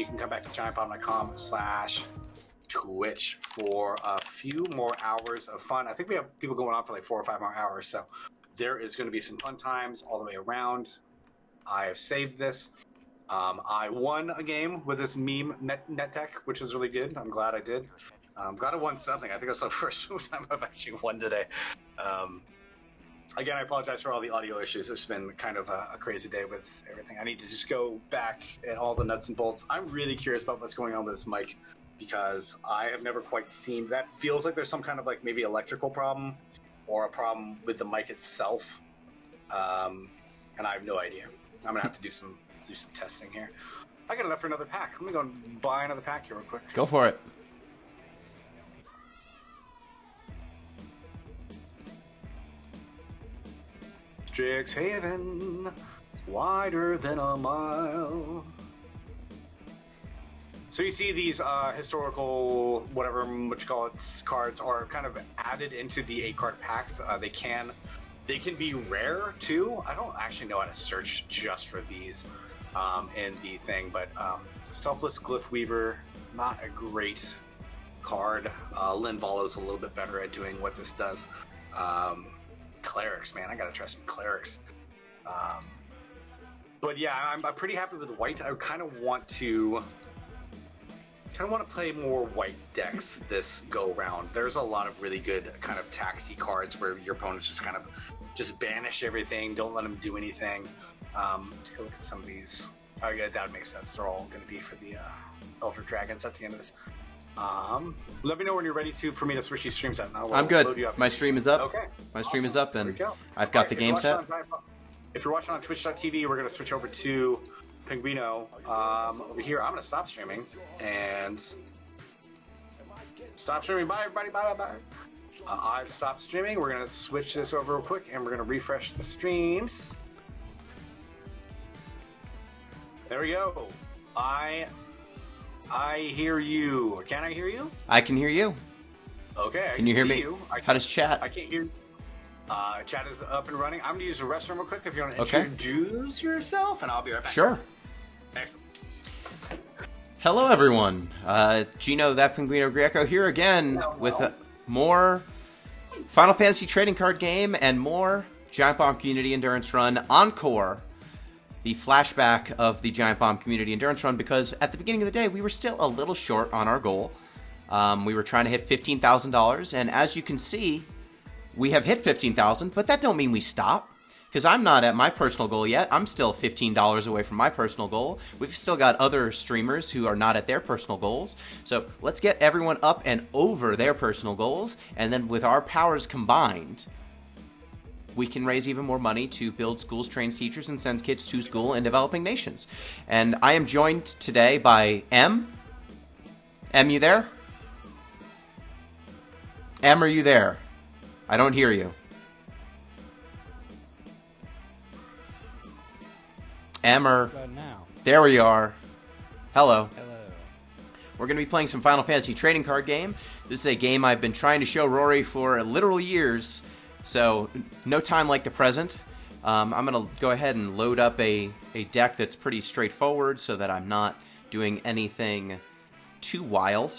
you can come back to giantbomb.com/Twitch for a few more hours of fun. I think we have people going on for like 4 or 5 more hours, so there is going to be some fun times all the way around. I have saved this. I won a game with this meme net deck, which is really good. I'm glad I did. I'm glad I won something. I think that's the first time I've actually won today. Again, I apologize for all the audio issues. It's been kind of a crazy day with everything. I need to just go back at all the nuts and bolts. I'm really curious about what's going on with this mic because I have never quite seen that. Feels like there's some kind of like maybe electrical problem or a problem with the mic itself. And I have no idea. I'm gonna have to do some testing here. I got enough for another pack. Let me go and buy another pack here real quick. Go for it. Strixhaven, wider than a mile. So you see these historical, whatever what you call it, cards are kind of added into the 8-card packs. They can be rare too. I don't actually know how to search just for these in the thing, but Selfless Glyph Weaver, not a great card. Linval is a little bit better at doing what this does. Clerics, man, I gotta try some clerics. But yeah, I'm pretty happy with white. I kind of want to play more white decks this go round. There's a lot of really good kind of taxi cards where your opponents just banish everything, don't let them do anything. Take a look at some of these. Oh yeah, that would make sense. They're all going to be for the Elder Dragons at the end of this. Let me know when you're ready for me to switch these streams out. Now I'm good. My stream is up. Okay. My stream is up, and I've got the game set. If you're watching on Twitch.tv, we're going to switch over to Pinguino. Over here, I'm going to stop streaming and stop streaming. Bye, everybody. Bye, bye, bye. I've stopped streaming. We're going to switch this over real quick, and we're going to refresh the streams. There we go. I hear you. Can I hear you? I can hear you. Okay. Can you hear me? How does chat? I can't hear. Chat is up and running. I'm going to use the restroom real quick if you want to introduce yourself, and I'll be right back. Sure. Excellent. Hello, everyone. Gino, that Pinguino Greco here again with more Final Fantasy trading card game and more Giant Bomb Community Endurance Run Encore. The flashback of the Giant Bomb Community Endurance Run, because at the beginning of the day, we were still a little short on our goal. We were trying to hit $15,000, and as you can see, we have hit $15,000, but that don't mean we stop, because I'm not at my personal goal yet. I'm still $15 away from my personal goal. We've still got other streamers who are not at their personal goals, so let's get everyone up and over their personal goals, and then with our powers combined, we can raise even more money to build schools, train teachers, and send kids to school in developing nations. And I am joined today by M. M, you there? M, are you there? I don't hear you. M, there we are. Hello. Hello. We're going to be playing some Final Fantasy trading card game. This is a game I've been trying to show Rory for literal years. So, no time like the present. I'm going to go ahead and load up a deck that's pretty straightforward so that I'm not doing anything too wild.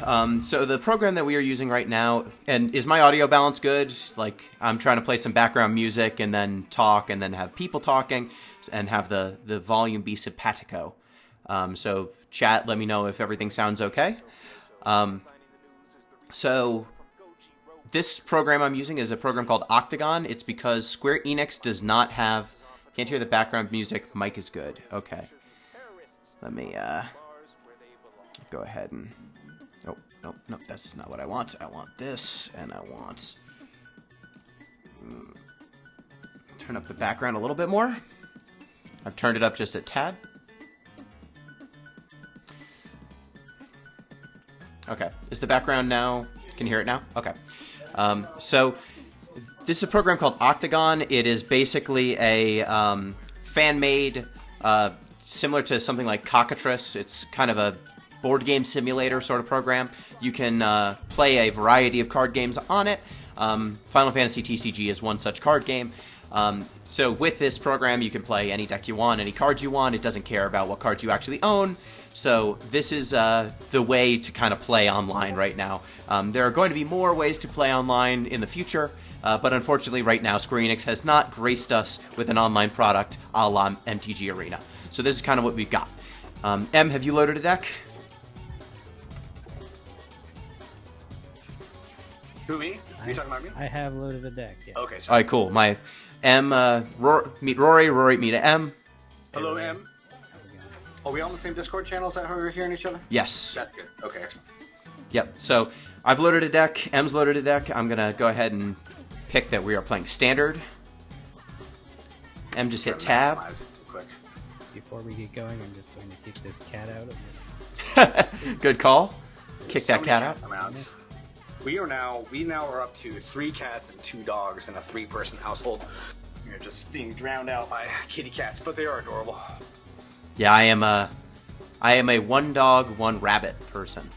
So the program that we are using right now, and is my audio balance good? Like, I'm trying to play some background music and then talk and then have people talking and have the volume be simpatico. So, chat, let me know if everything sounds okay. So, this program I'm using is a program called Octagon. It's because Square Enix does not have... Can't hear the background music. Mic is good. Okay. Let me go ahead and... Oh, no, that's not what I want. I want this, and I want... Turn up the background a little bit more. I've turned it up just a tad. Okay. Is the background now... Can you hear it now? Okay. So this is a program called Octagon. It is basically a fan-made, similar to something like Cockatrice. It's kind of a board game simulator sort of program. You can play a variety of card games on it. Final Fantasy TCG is one such card game. So with this program, you can play any deck you want, any cards you want. It doesn't care about what cards you actually own. So this is the way to kind of play online right now. There are going to be more ways to play online in the future, but unfortunately right now Square Enix has not graced us with an online product a la MTG Arena. So this is kind of what we've got. M, have you loaded a deck? Who, me? Are you talking about me? I have loaded a deck, yeah. Okay, All right, cool. My M, meet Rory, Rory meet M. Hello, M. Are we on the same Discord channel? Is that how we're hearing each other? Yes. That's good. Okay, excellent. Yep. So I've loaded a deck. M's loaded a deck. I'm gonna go ahead and pick that we are playing standard. M just hit tab. Quick. Before we get going, I'm just going to kick this cat out of Good call. Kick So that many cat cats out. around. We now are up to 3 cats and 2 dogs in a 3-person household. We're just being drowned out by kitty cats, but they are adorable. Yeah, I am a 1 dog, 1 rabbit person.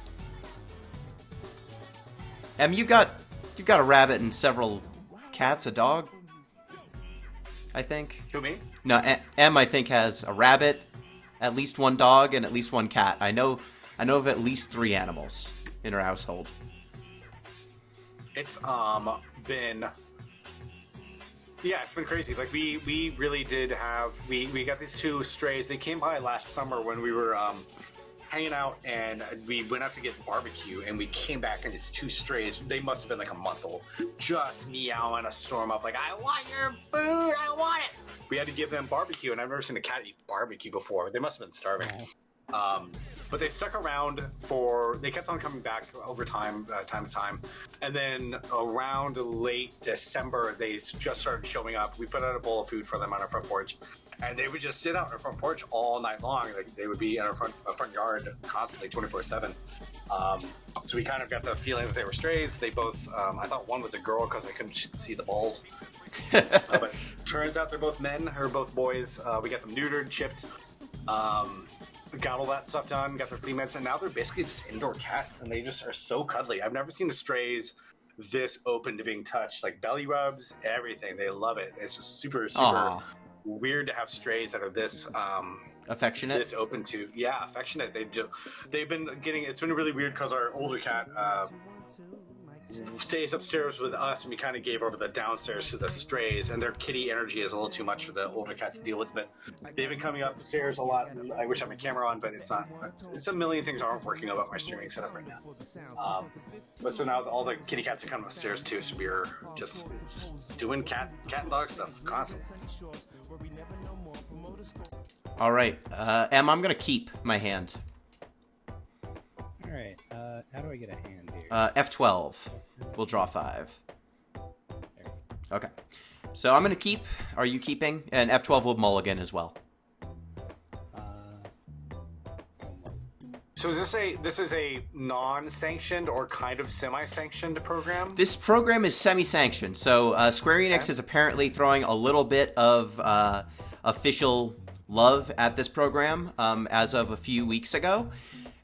M, you've got a rabbit and several cats, a dog, I think. Who, me? No, M I think has a rabbit, at least 1 dog, and at least 1 cat. I know of at least 3 animals in her household. It's been it's been crazy. Like we really did have we got these 2 strays. They came by last summer when we were hanging out, and we went out to get barbecue, and we came back and these 2 strays, they must have been like a month old, just meowing a storm up like, I want your food, I want it. We had to give them barbecue, and I've never seen a cat eat barbecue before. They must have been starving. But they stuck around they kept on coming back over time to time. And then around late December, they just started showing up. We put out a bowl of food for them on our front porch, and they would just sit out on our front porch all night long. Like, they would be in our front yard constantly 24/7. So we kind of got the feeling that they were strays. They both, I thought one was a girl because I couldn't see the balls. But turns out they're both men, or both boys. We got them neutered, chipped. Got all that stuff done, got their flea meds, and now they're basically just indoor cats, and they just are so cuddly. I've never seen the strays this open to being touched. Like, belly rubs, everything. They love it. It's just super weird to have strays that are this affectionate, this open to affectionate. They've been getting, it's been really weird because our older cat stays upstairs with us, and we kind of gave over the downstairs to the strays, and their kitty energy is a little too much for the older cat to deal with. But they've been coming upstairs a lot. I wish I had my camera on, but it's not. It's a million things aren't working about my streaming setup right now. But so now all the kitty cats are coming upstairs too, so we're just doing cat and dog stuff constantly. All right, M, I'm gonna keep my hand. All right. How do I get a hand here? F12. We'll draw 5. Okay. So I'm gonna keep. Are you keeping? And F12 will mulligan as well. So this is a non-sanctioned or kind of semi-sanctioned program? This program is semi-sanctioned. So Square Enix is apparently throwing a little bit of official love at this program as of a few weeks ago.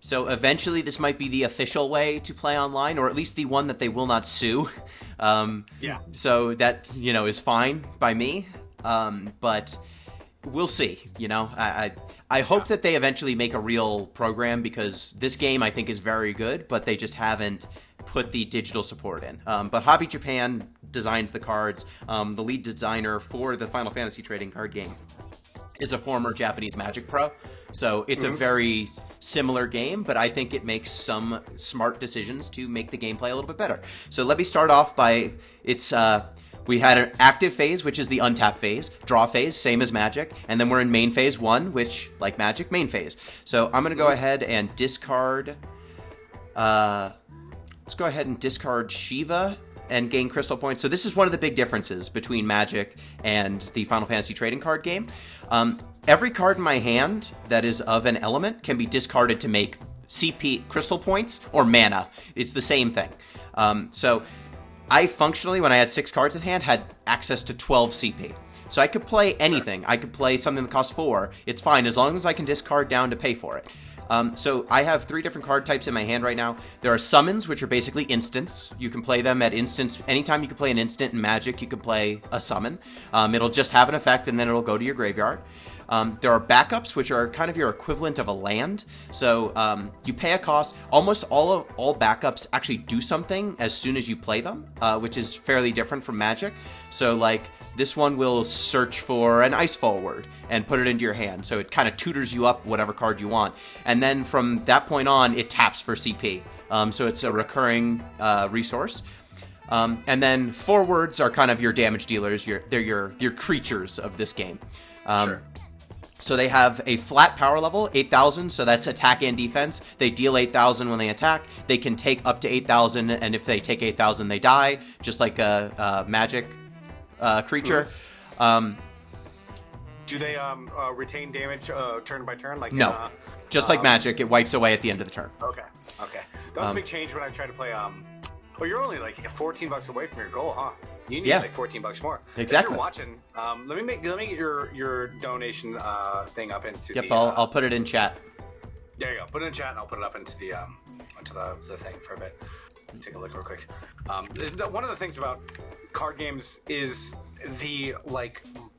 So eventually this might be the official way to play online, or at least the one that they will not sue. So that, is fine by me. But we'll see, I hope that they eventually make a real program, because this game I think is very good, but they just haven't put the digital support in. But Hobby Japan designs the cards. The lead designer for the Final Fantasy trading card game is a former Japanese Magic pro. So it's a very similar game, but I think it makes some smart decisions to make the gameplay a little bit better. So let me start off by, we had an active phase, which is the untap phase, draw phase, same as Magic, and then we're in main phase 1, which, like Magic, main phase. So I'm going to go ahead and discard, let's go ahead and discard Shiva and gain crystal points. So this is one of the big differences between Magic and the Final Fantasy trading card game. Every card in my hand that is of an element can be discarded to make CP crystal points or mana. It's the same thing. So I functionally, when I had 6 cards in hand, had access to 12 CP. So I could play anything. I could play something that costs 4. It's fine as long as I can discard down to pay for it. So I have 3 different card types in my hand right now. There are summons, which are basically instants. You can play them at instants. Anytime you can play an instant in Magic, you can play a summon. It'll just have an effect, and then it'll go to your graveyard. There are backups, which are kind of your equivalent of a land. So you pay a cost. Almost all backups actually do something as soon as you play them, which is fairly different from Magic. So like this one will search for an Ice Forward and put it into your hand. So it kind of tutors you up whatever card you want. And then from that point on, it taps for CP. So it's a recurring resource. And then forwards are kind of your damage dealers. They're your creatures of this game. Sure. So they have a flat power level, 8,000, so that's attack and defense. They deal 8,000 when they attack. They can take up to 8,000, and if they take 8,000, they die, just like a magic creature. Do they retain damage turn by turn? Like no, just like Magic, it wipes away at the end of the turn. Okay. That was a big change when I tried to play. Well, you're only like $14 away from your goal, huh? You need like $14 more. Exactly. If you're watching, let me get your donation thing up into Yep, the. I'll put it in chat. There you go. Put it in chat, and I'll put it up into the thing for a bit. Take a look real quick. One of the things about card games is the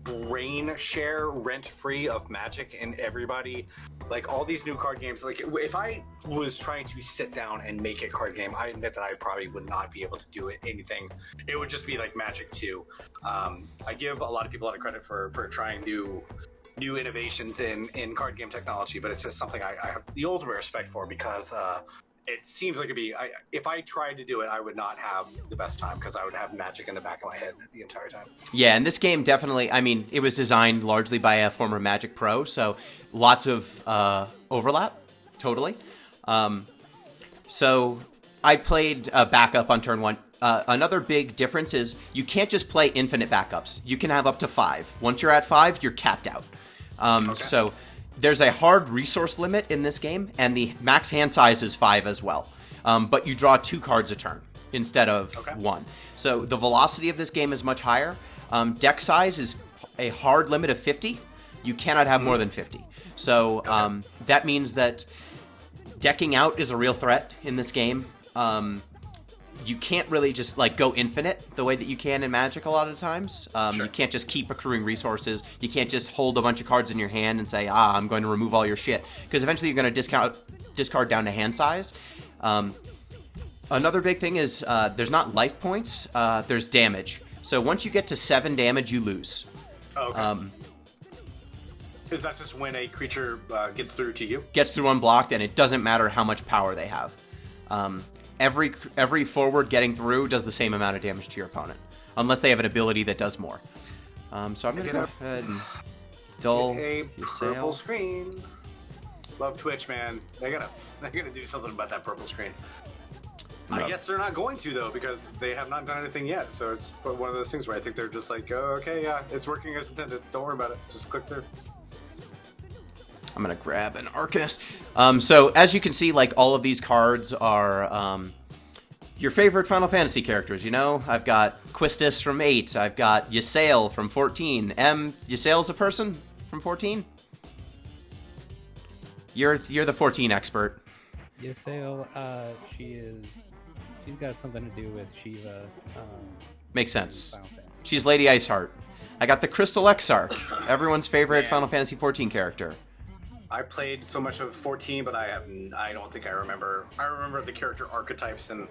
brain share rent free of Magic, and everybody, like all these new card games. Like if I was trying to sit down and make a card game, I admit that I probably would not be able to do anything. It would just be like Magic 2. I give a lot of people a lot of credit for trying new innovations in card game technology, but it's just something I have the ultimate respect for because it seems like if I tried to do it, I would not have the best time because I would have Magic in the back of my head the entire time. Yeah, and this game definitely, it was designed largely by a former Magic pro, so lots of overlap, totally. So I played backup on turn 1. Another big difference is you can't just play infinite backups. You can have up to 5. Once you're at 5, you're capped out. So there's a hard resource limit in this game, and the max hand size is 5 as well. But you draw 2 cards a turn instead of 1. So the velocity of this game is much higher. Deck size is a hard limit of 50. You cannot have more than 50. So that means that decking out is a real threat in this game. You can't really just go infinite the way that you can in Magic a lot of times. You can't just keep accruing resources. You can't just hold a bunch of cards in your hand and say, I'm going to remove all your shit. Because eventually you're going to discard down to hand size. Another big thing is there's not life points, there's damage. So once you get to 7 damage, you lose. Is that just when a creature gets through to you? Gets through unblocked, and it doesn't matter how much power they have. Every forward getting through does the same amount of damage to your opponent, unless they have an ability that does more. So I'm gonna go ahead and dull a the purple sail. screen. Love Twitch, man. They're gonna do something about that purple screen. I guess they're not going to though, because they have not done anything yet. So it's one of those things where I think they're just like, oh, okay, yeah, it's working as intended. Don't worry about it. Just click through. I'm gonna grab an Arcanist. So as you can see, all of these cards are your favorite Final Fantasy characters. I've got Quistis from 8. I've got Ysayle from 14. Ysayle's a person from 14. You're the 14 expert. Ysayle, she's got something to do with Shiva. Makes sense. She's Lady Iceheart. I got the Crystal Exarch, everyone's favorite Final Fantasy 14 character. I played so much of 14, but I don't think I remember. I remember the character archetypes and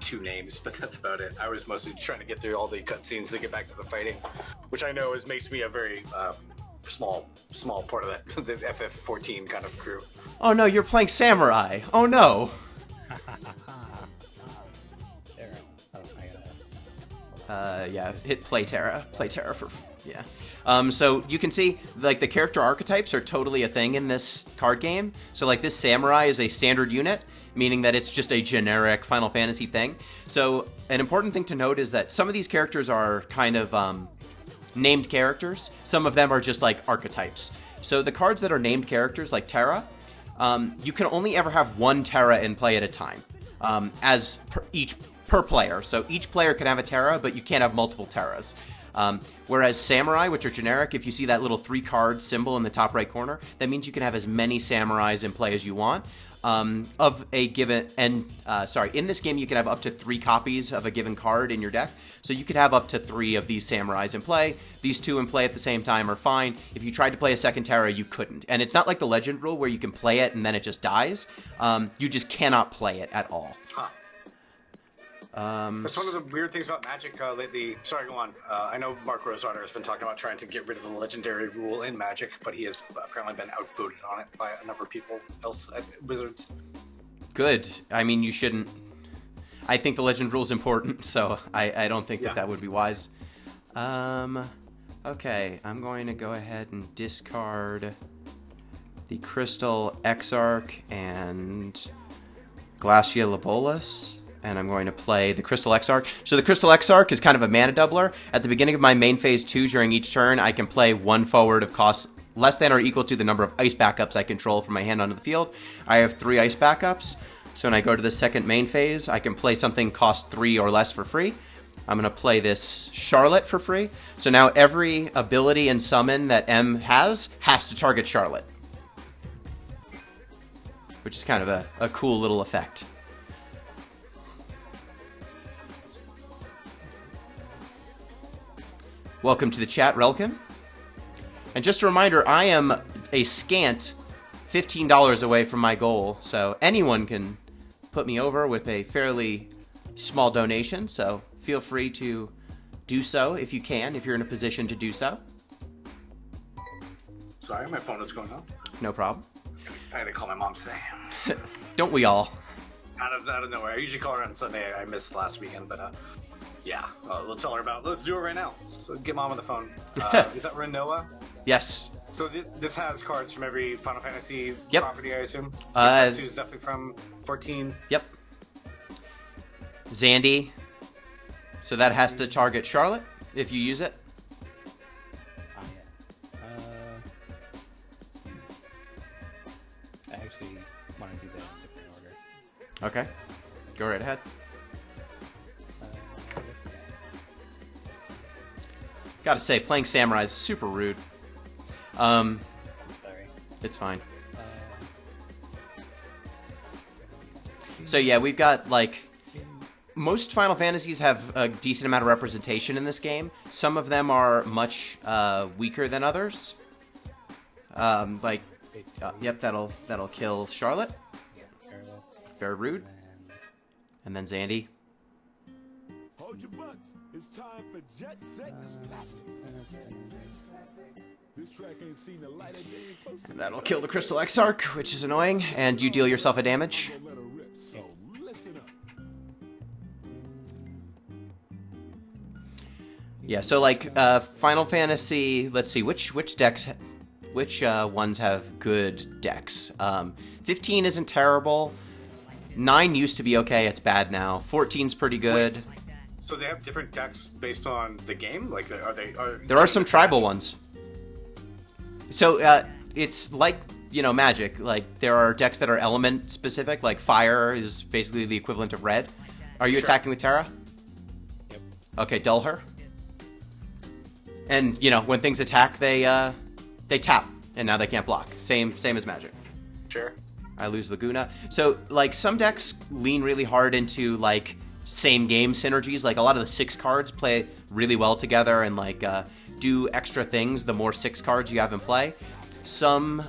2 names, but that's about it. I was mostly trying to get through all the cutscenes to get back to the fighting, which I know makes me a very small part of the FF14 kind of crew. Oh no, you're playing Samurai. Oh no. Hit play Terra. Play Terra for so you can see the character archetypes are totally a thing in this card game. So this Samurai is a standard unit, meaning that it's just a generic Final Fantasy thing. So an important thing to note is that some of these characters are kind of named characters. Some of them are just archetypes. So the cards that are named characters like Terra, you can only ever have 1 Terra in play at a time, per player. So each player can have a Terra, but you can't have multiple Terras. Whereas Samurai, which are generic, if you see that little 3-card symbol in the top right corner, that means you can have as many Samurais in play as you want. Of a given, and in this game you can have up to 3 copies of a given card in your deck. So you could have up to 3 of these Samurais in play. These 2 in play at the same time are fine. If you tried to play a second Terra, you couldn't. And it's not like the Legend rule where you can play it and then it just dies. You just cannot play it at all. Huh. That's one of the weird things about Magic lately. Sorry, go on. I know Mark Rosewater has been talking about trying to get rid of the legendary rule in Magic, but he has apparently been outvoted on it by a number of people else at Wizards. Good. I mean, you shouldn't. I think the legend rule is important, so I don't think that would be wise. Okay, I'm going to go ahead and discard the Crystal Exarch and Glacia Labolas. And I'm going to play the Crystal Exarch. So the Crystal Exarch is kind of a mana doubler. At the beginning of my main phase 2, during each turn, I can play 1 forward of cost less than or equal to the number of ice backups I control from my hand onto the field. I have 3 ice backups. So when I go to the second main phase, I can play something cost 3 or less for free. I'm going to play this Charlotte for free. So now every ability and summon that M has to target Charlotte. Which is kind of a cool little effect. Welcome to the chat, Relkin. And just a reminder, I am a scant $15 away from my goal, so anyone can put me over with a fairly small donation, so feel free to do so if you can, if you're in a position to do so. Sorry, my phone is going off. No problem. I had to call my mom today. Don't we all? Out of nowhere. I usually call her on Sunday. I missed last weekend, but yeah, we'll tell her about it. Let's do it right now. So get mom on the phone. Is that Renoa? Yes. So this has cards from every Final Fantasy Yep. property, I assume? This is definitely from 14. Yep. Zandy. So that has to target Charlotte if you use it. I actually want to do that in a different order. Okay. Go right ahead. Gotta say, playing Samurai is super rude. Sorry. It's fine. So yeah, we've got, like, most Final Fantasies have a decent amount of representation in this game. Some of them are much weaker than others. Yep, that'll kill Charlotte. Yeah, Charlotte. Very rude. And then Zandy. Hold your butts. It's time for Jet Set Classic. This track ain't seen the light of day close to And that'll kill the Crystal Exarch, which is annoying, and you deal yourself a damage. let her rip. So listen up. Yeah, so like Final Fantasy, let's see, which ones have good decks? 15 isn't terrible. 9 used to be okay, it's bad now. 14's pretty good. So they have different decks based on the game? Like, There are some tribal ones. So it's like, Magic. Like, there are decks that are element specific, like fire is basically the equivalent of red. Are you Sure. attacking with Terra? Yep. Okay, dull her. And, when things attack, they tap, and now they can't block. Same as Magic. Sure. I lose Laguna. So, like, some decks lean really hard into, like, same game synergies. Like, a lot of the 6 cards play really well together and, like, do extra things the more 6 cards you have in play. Some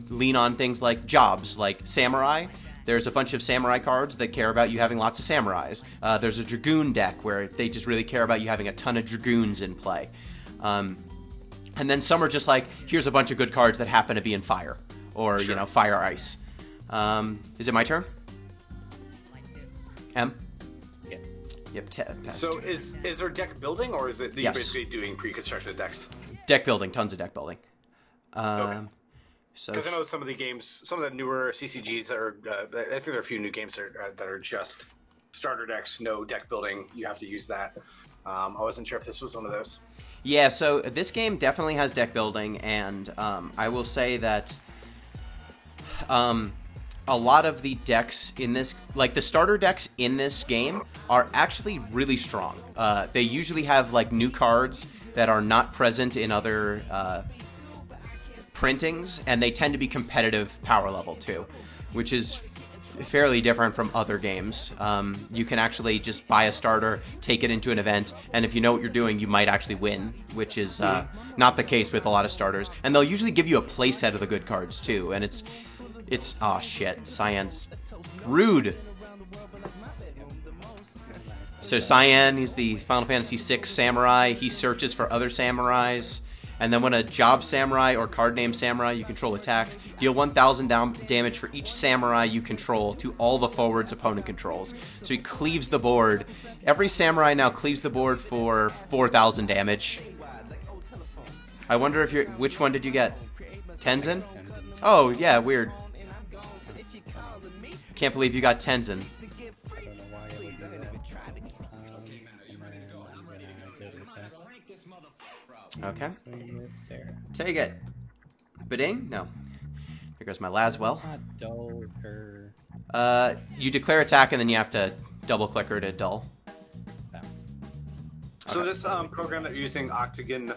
lean on things like jobs, like Samurai. There's a bunch of Samurai cards that care about you having lots of Samurais. There's a Dragoon deck where they just really care about you having a ton of Dragoons in play. And then some are just like, here's a bunch of good cards that happen to be in fire. Or, Sure. fire ice. Is it my turn? M? Yes. Yep, pass So turn. is there deck building, or is it that Yes. you're basically doing pre-constructed decks? Deck building, tons of deck building. Okay. So Because I know some of the games, some of the newer CCGs are, I think there are a few new games that are just starter decks, no deck building. You have to use that. I wasn't sure if this was one of those. yeah, so this game definitely has deck building, and I will say that a lot of the decks in this, like the starter decks in this game, are actually really strong. They usually have like new cards that are not present in other printings, and they tend to be competitive power level too, which is fairly different from other games. You can actually just buy a starter, take it into an event, and if you know what you're doing, you might actually win, which is not the case with a lot of starters. And they'll usually give you a playset of the good cards too, and it's oh shit, Cyan's rude. So Cyan, he's the Final Fantasy VI samurai. He searches for other samurais. And then when a job samurai or card name samurai you control attacks, deal 1,000 damage for each samurai you control to all the forwards opponent controls. So he cleaves the board. Every samurai now cleaves the board for 4,000 damage. I wonder if which one did you get? Tenzin? Oh, yeah, weird. Can't believe you got Tenzin. Okay. Take it. Bading? No. Here goes my Laswell. You declare attack and then you have to double click her to dull. So this program that you're using, Octagon,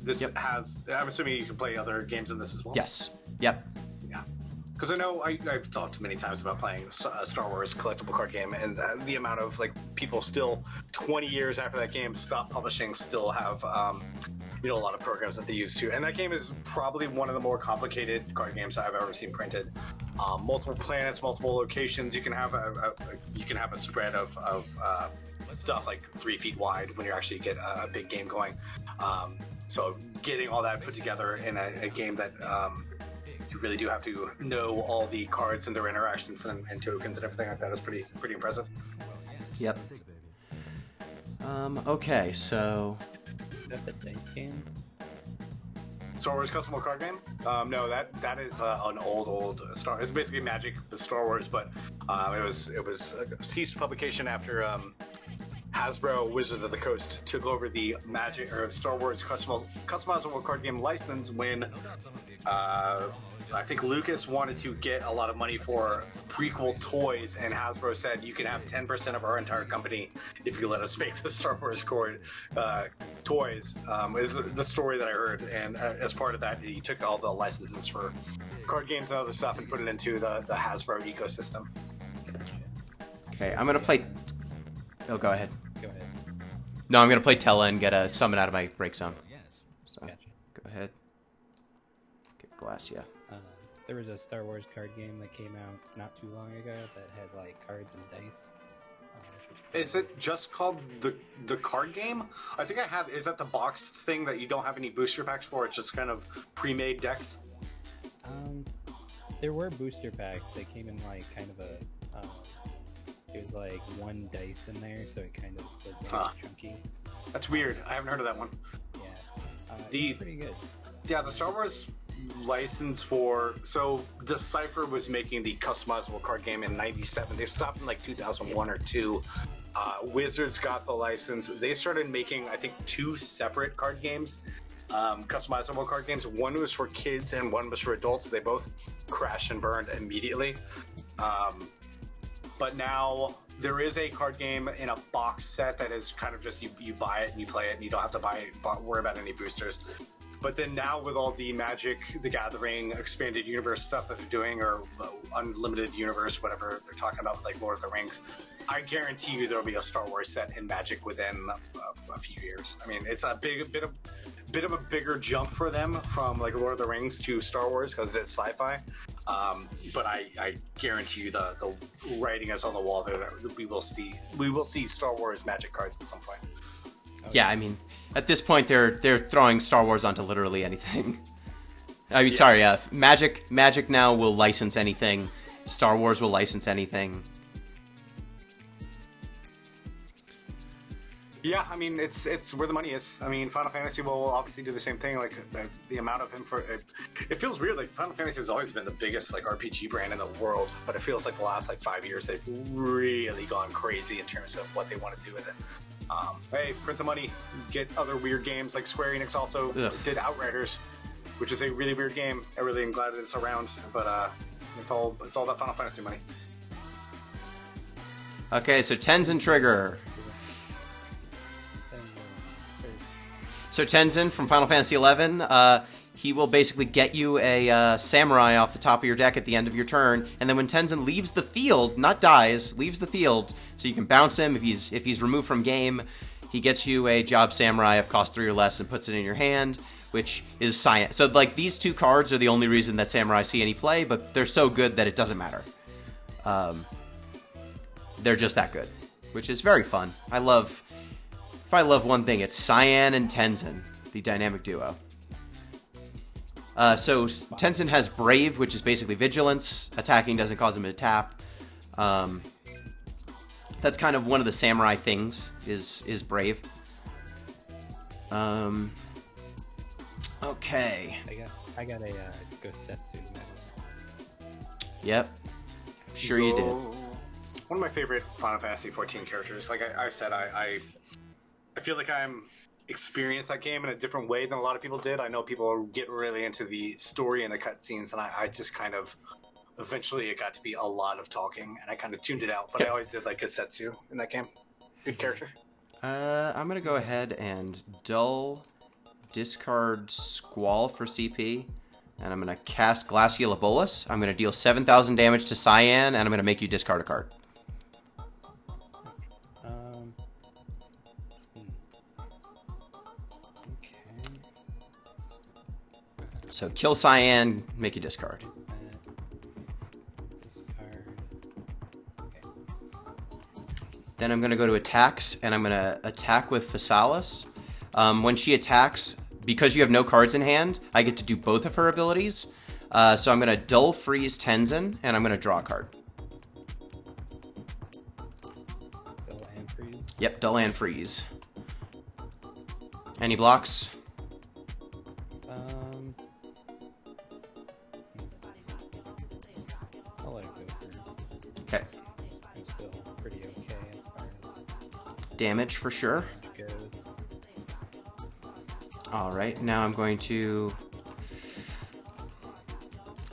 this has, I'm assuming you can play other games in this as well? Yes. Yep. Yeah. Because I know I've talked many times about playing a Star Wars collectible card game, and the amount of like people still 20 years after that game stopped publishing still have a lot of programs that they use too. And that game is probably one of the more complicated card games I've ever seen printed. Multiple planets, multiple locations. You can have a spread of stuff like 3 feet wide when you actually get a big game going. So getting all that put together in a game that you really do have to know all the cards and their interactions and tokens and everything like that is pretty impressive. Yep. Okay, so... Is that the dice game? Star Wars custom card game? No, that is an old Star. It's basically Magic with Star Wars, but it was ceased publication after Hasbro Wizards of the Coast took over the Magic or Star Wars customizable card game license when I think Lucas wanted to get a lot of money for prequel toys, and Hasbro said you can have 10% of our entire company if you let us make the Star Wars toys. Is the story that I heard, and as part of that, he took all the licenses for card games and other stuff and put it into the Hasbro ecosystem. Okay, I'm gonna play. Oh, go ahead. Go ahead. No, I'm gonna play Tella and get a summon out of my break zone. So, Gotcha. Go ahead. Get Glacia. There was a Star Wars card game that came out not too long ago that had like cards and dice. Is it just called the card game? I think I have. Is that the box thing that you don't have any booster packs for? It's just kind of pre-made decks. There were booster packs. They came in like kind of a. It was like one dice in there, so it kind of was like chunky. That's weird. I haven't heard of that one. Yeah, pretty good. Yeah, the Star Wars license for Decipher was making the customizable card game in '97. They stopped in like 2001 or 2. Wizards got the license. They started making, I think, 2 separate card games, customizable card games. One was for kids and one was for adults. They both crashed and burned immediately. But now there is a card game in a box set that is kind of just you buy it and you play it and you don't have to worry about any boosters. But then now with all the Magic the Gathering expanded universe stuff that they're doing, or unlimited universe, whatever they're talking about, like Lord of the Rings, I guarantee you there'll be a Star Wars set in Magic within a few years. I mean, it's a bit of a bigger jump for them from like Lord of the Rings to Star Wars because it's sci-fi. But I guarantee you the writing is on the wall there that we will see Star Wars Magic cards at some point. Yeah, I mean, at this point they're throwing Star Wars onto literally anything. I mean, sorry, Magic now will license anything. Star Wars will license anything. Yeah, I mean, it's where the money is. I mean, Final Fantasy will obviously do the same thing. Like the amount of it feels weird. Like Final Fantasy has always been the biggest like RPG brand in the world, but it feels like the last like 5 years they've really gone crazy in terms of what they want to do with it. Hey, print the money, get other weird games. Like Square Enix also did Outriders, which is a really weird game. I really am glad that it's around, but it's all that Final Fantasy money. Okay, so Tenzin Trigger. So Tenzin from Final Fantasy XI, he will basically get you a samurai off the top of your deck at the end of your turn, and then when Tenzin leaves the field, not dies, leaves the field, so you can bounce him if he's removed from game, he gets you a job samurai of cost 3 or less and puts it in your hand, which is science. So like these two cards are the only reason that samurai see any play, but they're so good that it doesn't matter. They're just that good, which is very fun. If I love one thing, it's Cyan and Tenzin, the dynamic duo. So Tenzin has Brave, which is basically vigilance. Attacking doesn't cause him to tap. That's kind of one of the samurai things, is Brave. Okay. I got a Gosetsu medal. Yep. I'm sure you did. One of my favorite Final Fantasy 14 characters. Like I said, I feel like I'm experienced that game in a different way than a lot of people did. I know people get really into the story and the cutscenes, and I just kind of eventually it got to be a lot of talking, and I kind of tuned it out. But I always did like Gosetsu in that game. Good character. I'm gonna go ahead and discard Squall for CP, and I'm gonna cast Glacial Bolus. I'm gonna deal 7,000 damage to Cyan, and I'm gonna make you discard a card. So kill Cyan, make you discard. Okay. Then I'm going to go to attacks, and I'm going to attack with Physalis. When she attacks, because you have no cards in hand, I get to do both of her abilities. So I'm going to Dull Freeze Tenzin, and I'm going to draw a card. Dull and freeze? Yep, Dull and Freeze. Any blocks? I'll let it go for. Okay. I'm still pretty okay as far as Damage for sure. damage goes. Alright, now I'm going to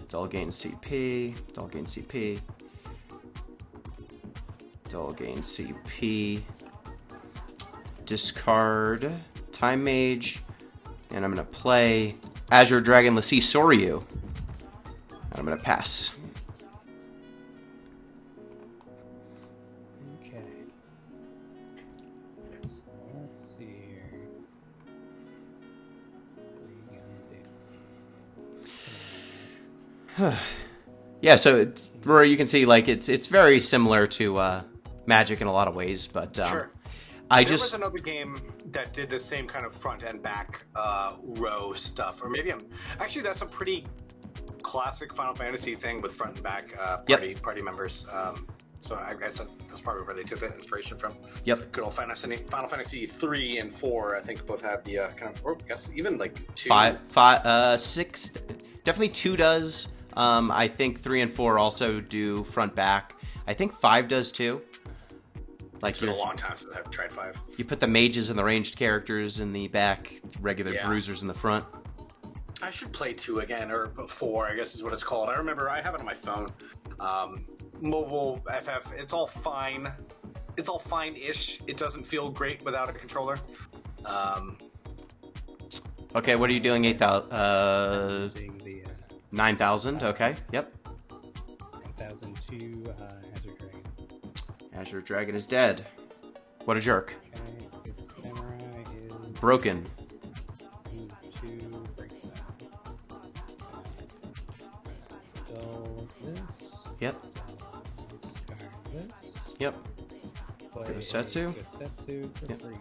Dull gain CP, Dull gain CP, Dull gain CP, discard Time Mage, and I'm going to play Azure Dragon Lassie Soryu. And I'm going to pass. Okay. So let's see here. What are you gonna do? Yeah, so Rory, you can see like it's very similar to Magic in a lot of ways, but Sure. There was another game that did the same kind of front and back row stuff, or maybe actually that's a pretty classic Final Fantasy thing with front and back party members. So I guess that's probably where they took that inspiration from. Yep. Good old Final Fantasy 3 and 4, I think both had the kind of, or I guess even like 2. 6, definitely 2 does. I think 3 and 4 also do front back. I think 5 does too. Like It's been a long time since I've tried 5. You put the mages and the ranged characters in the back, regular bruisers in the front. I should play 2 again, or 4, I guess is what it's called. I remember I have it on my phone. Mobile FF, it's all fine. It's all fine-ish. It doesn't feel great without a controller. Okay, what are you doing? 8,000. Using the 9,000. Okay. Yep. 9,002 Azure Dragon. Azure Dragon is dead. What a jerk. Okay, this samurai is Broken. 2 breaks out. Dull this. Yep. Discard this. Yep. Play Gosetsu? Gosetsu for Yep. free.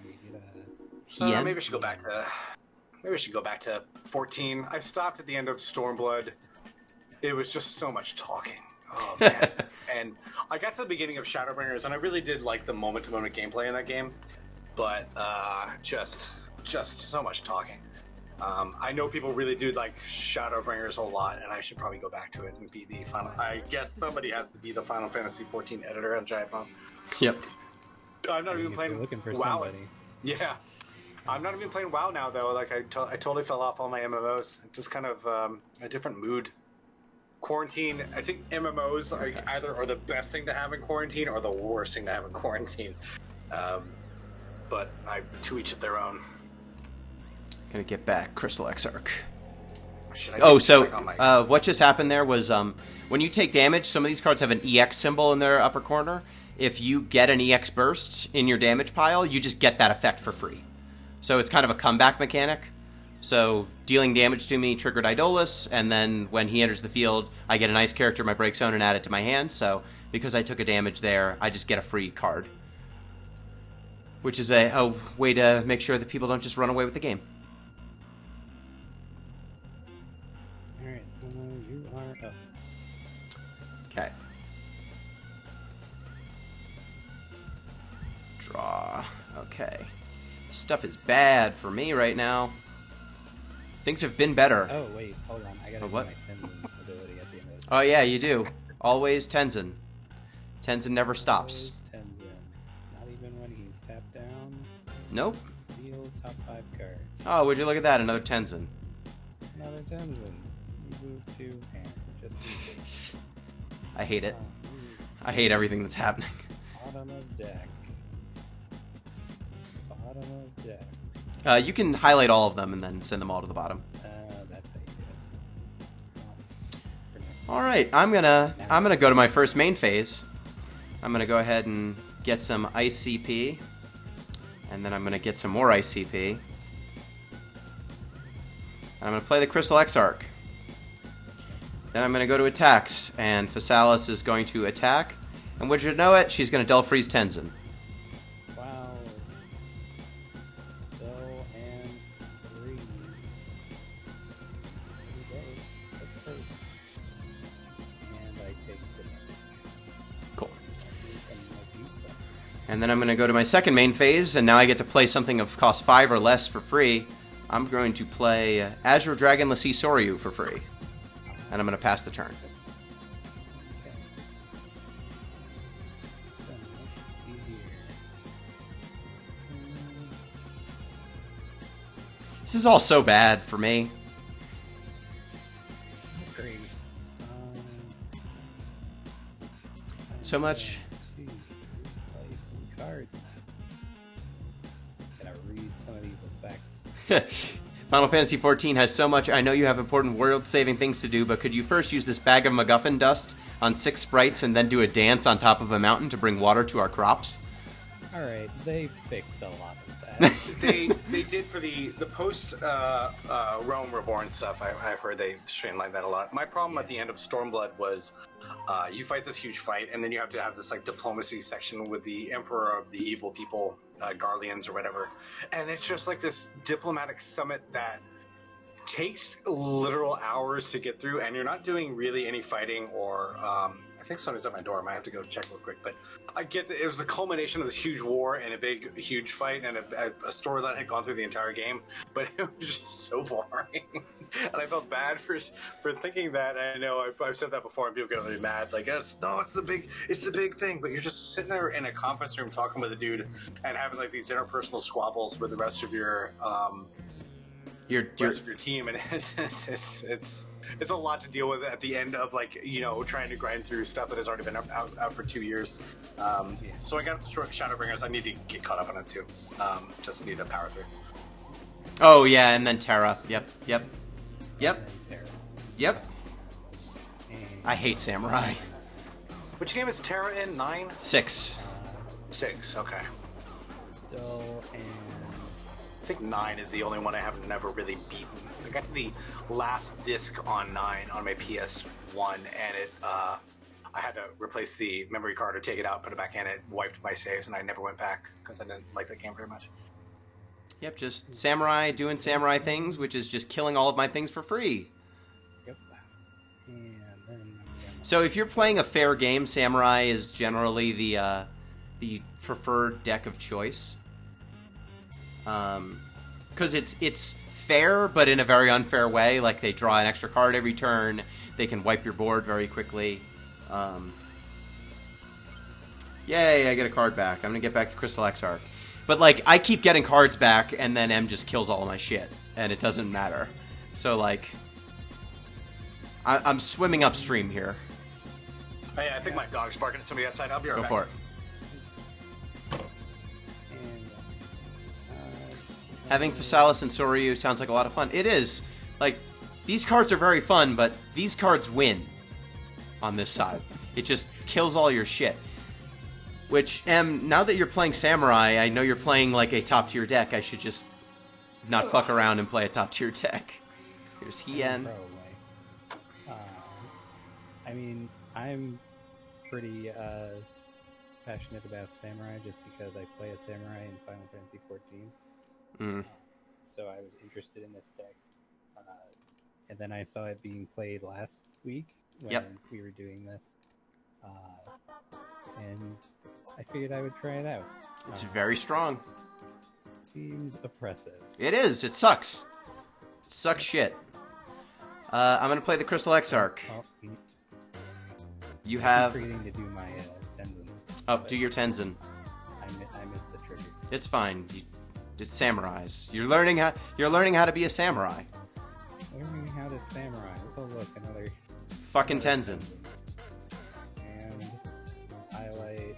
Maybe I should go back to. Maybe I should go back to 14. I stopped at the end of Stormblood. It was just so much talking. Oh man! And I got to the beginning of Shadowbringers, and I really did like the moment-to-moment gameplay in that game, but just so much talking. I know people really do like Shadowbringers a lot, and I should probably go back to it and be the final. I guess somebody has to be the Final Fantasy 14 editor on Giant Bomb. Yep. I'm not even If playing you're looking for WoW. somebody. Yeah, I'm not even playing WoW now though. Like I totally fell off all my MMOs. Just kind of a different mood. Quarantine. I think MMOs either are the best thing to have in quarantine or the worst thing to have in quarantine. But to each of their own. Gonna get back Crystal Exarch. Should I Oh, take a check on so my- what just happened there was when you take damage, some of these cards have an EX symbol in their upper corner. If you get an EX burst in your damage pile, you just get that effect for free. So it's kind of a comeback mechanic. So dealing damage to me triggered Idolus, and then when he enters the field, I get an ice character in my break zone and add it to my hand. So because I took a damage there, I just get a free card. Which is a way to make sure that people don't just run away with the game. Alright, you are up. Okay. Draw. Okay. Stuff is bad for me right now. Things have been better. Oh, wait, hold on. I gotta do what? my Tenzin ability at the end of Oh, yeah, you do. Always Tenzin. Tenzin never stops. Always Tenzin. Not even when he's tapped down. Nope. Deal top 5 card. Oh, would you look at that? Another Tenzin. Another Tenzin. You move to hand. Just in case. I hate it. Ooh, I hate everything that's happening. bottom of deck. Bottom of deck. You can highlight all of them and then send them all to the bottom. That's how you do it. For next All right, I'm gonna go to my first main phase. I'm gonna go ahead and get some Ice CP, and then I'm gonna get some more Ice CP. And I'm gonna play the Crystal Exarch. Then I'm gonna go to attacks, and Physalis is going to attack. And would you know it? She's gonna Del Freeze Tenzin. Wow. Del and freeze. That's crazy. And I take the damage. Cool. And Medusa. And then I'm gonna go to my second main phase, and now I get to play something of cost 5 or less for free. I'm going to play Azure Dragon Lassie Soryu for free. And I'm gonna pass the turn. Okay. So let's see here. This is all so bad for me. Not great. So much. I'm going to play some cards. Gotta read some of these effects. Final Fantasy XIV has so much. I know you have important world-saving things to do, but could you first use this bag of MacGuffin dust on 6 sprites and then do a dance on top of a mountain to bring water to our crops? Alright, they fixed a lot of that. they did for the post Rome Reborn stuff. I've heard they streamlined that a lot. My problem at the end of Stormblood was you fight this huge fight, and then you have to have this like diplomacy section with the Emperor of the Evil People, Garleans or whatever, and it's just like this diplomatic summit that takes literal hours to get through, and you're not doing really any fighting or I think somebody's at my door. I might have to go check real quick, but I get that it was the culmination of this huge war and a big, huge fight and a story that had gone through the entire game, but it was just so boring. And I felt bad for thinking that. I know I've said that before, and people get really mad. Like, it's the big thing. But you're just sitting there in a conference room talking with a dude and having like these interpersonal squabbles with the rest of your rest of your team, and it's a lot to deal with at the end of like trying to grind through stuff that has already been out for 2 years. So I got up to Shadowbringers. I need to get caught up on it too. Just need to power through. Oh yeah, and then Terra. Yep. And Terra. Yep. And, I hate Samurai. Which game is Terra in? 9? 6. 6. Okay. Dull and I think 9 is the only one I have never really beaten. I got to the last disc on 9 on my PS1, and it I had to replace the memory card or take it out, put it back in. It wiped my saves, and I never went back because I didn't like that game very much. Yep, just Samurai doing Samurai things, which is just killing all of my things for free. yep. And then I'm gonna So if you're playing a fair game, Samurai is generally the preferred deck of choice. Because it's fair, but in a very unfair way. Like, they draw an extra card every turn. They can wipe your board very quickly. Yay, I get a card back. I'm going to get back to Crystal Exarch. But, like, I keep getting cards back, and then M just kills all of my shit. And it doesn't matter. So, like, I'm swimming upstream here. Hey, I think my dog's barking at somebody outside. I'll be right Go back. for it. And Having Physalis and Soryu sounds like a lot of fun. It is. Like, these cards are very fun, but these cards win on this side. It just kills all your shit. Which, now that you're playing Samurai, I know you're playing like a top-tier deck. I should just not fuck around and play a top-tier deck. Here's Hien. Probably. I mean, I'm pretty passionate about Samurai just because I play a Samurai in Final Fantasy XIV. So I was interested in this deck. And then I saw it being played last week when we were doing this. And I figured I would try it out. It's very strong. Seems oppressive. It is. It sucks. It sucks shit. I'm going to play the Crystal Exarch. Oh, You have... I'm forgetting to do my Tenzin. Oh, do your Tenzin. I missed the trigger. It's fine. It's samurais. You're learning how to be a samurai. Learning how to Samurai. Oh, look, another... Fucking Tenzin. And highlight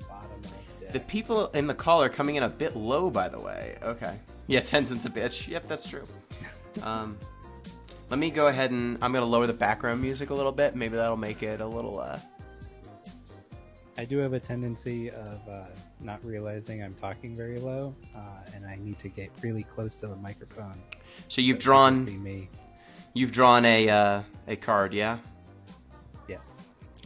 bottom of deck. The people in the call are coming in a bit low, by the way. Okay. Yeah, Tenzin's a bitch. Yep, that's true. Let me go ahead and... I'm going to lower the background music a little bit. Maybe that'll make it a little... I do have a tendency of not realizing I'm talking very low, and I need to get really close to the microphone. So you've That must be drawn... me. You've drawn a card, yeah? Yes.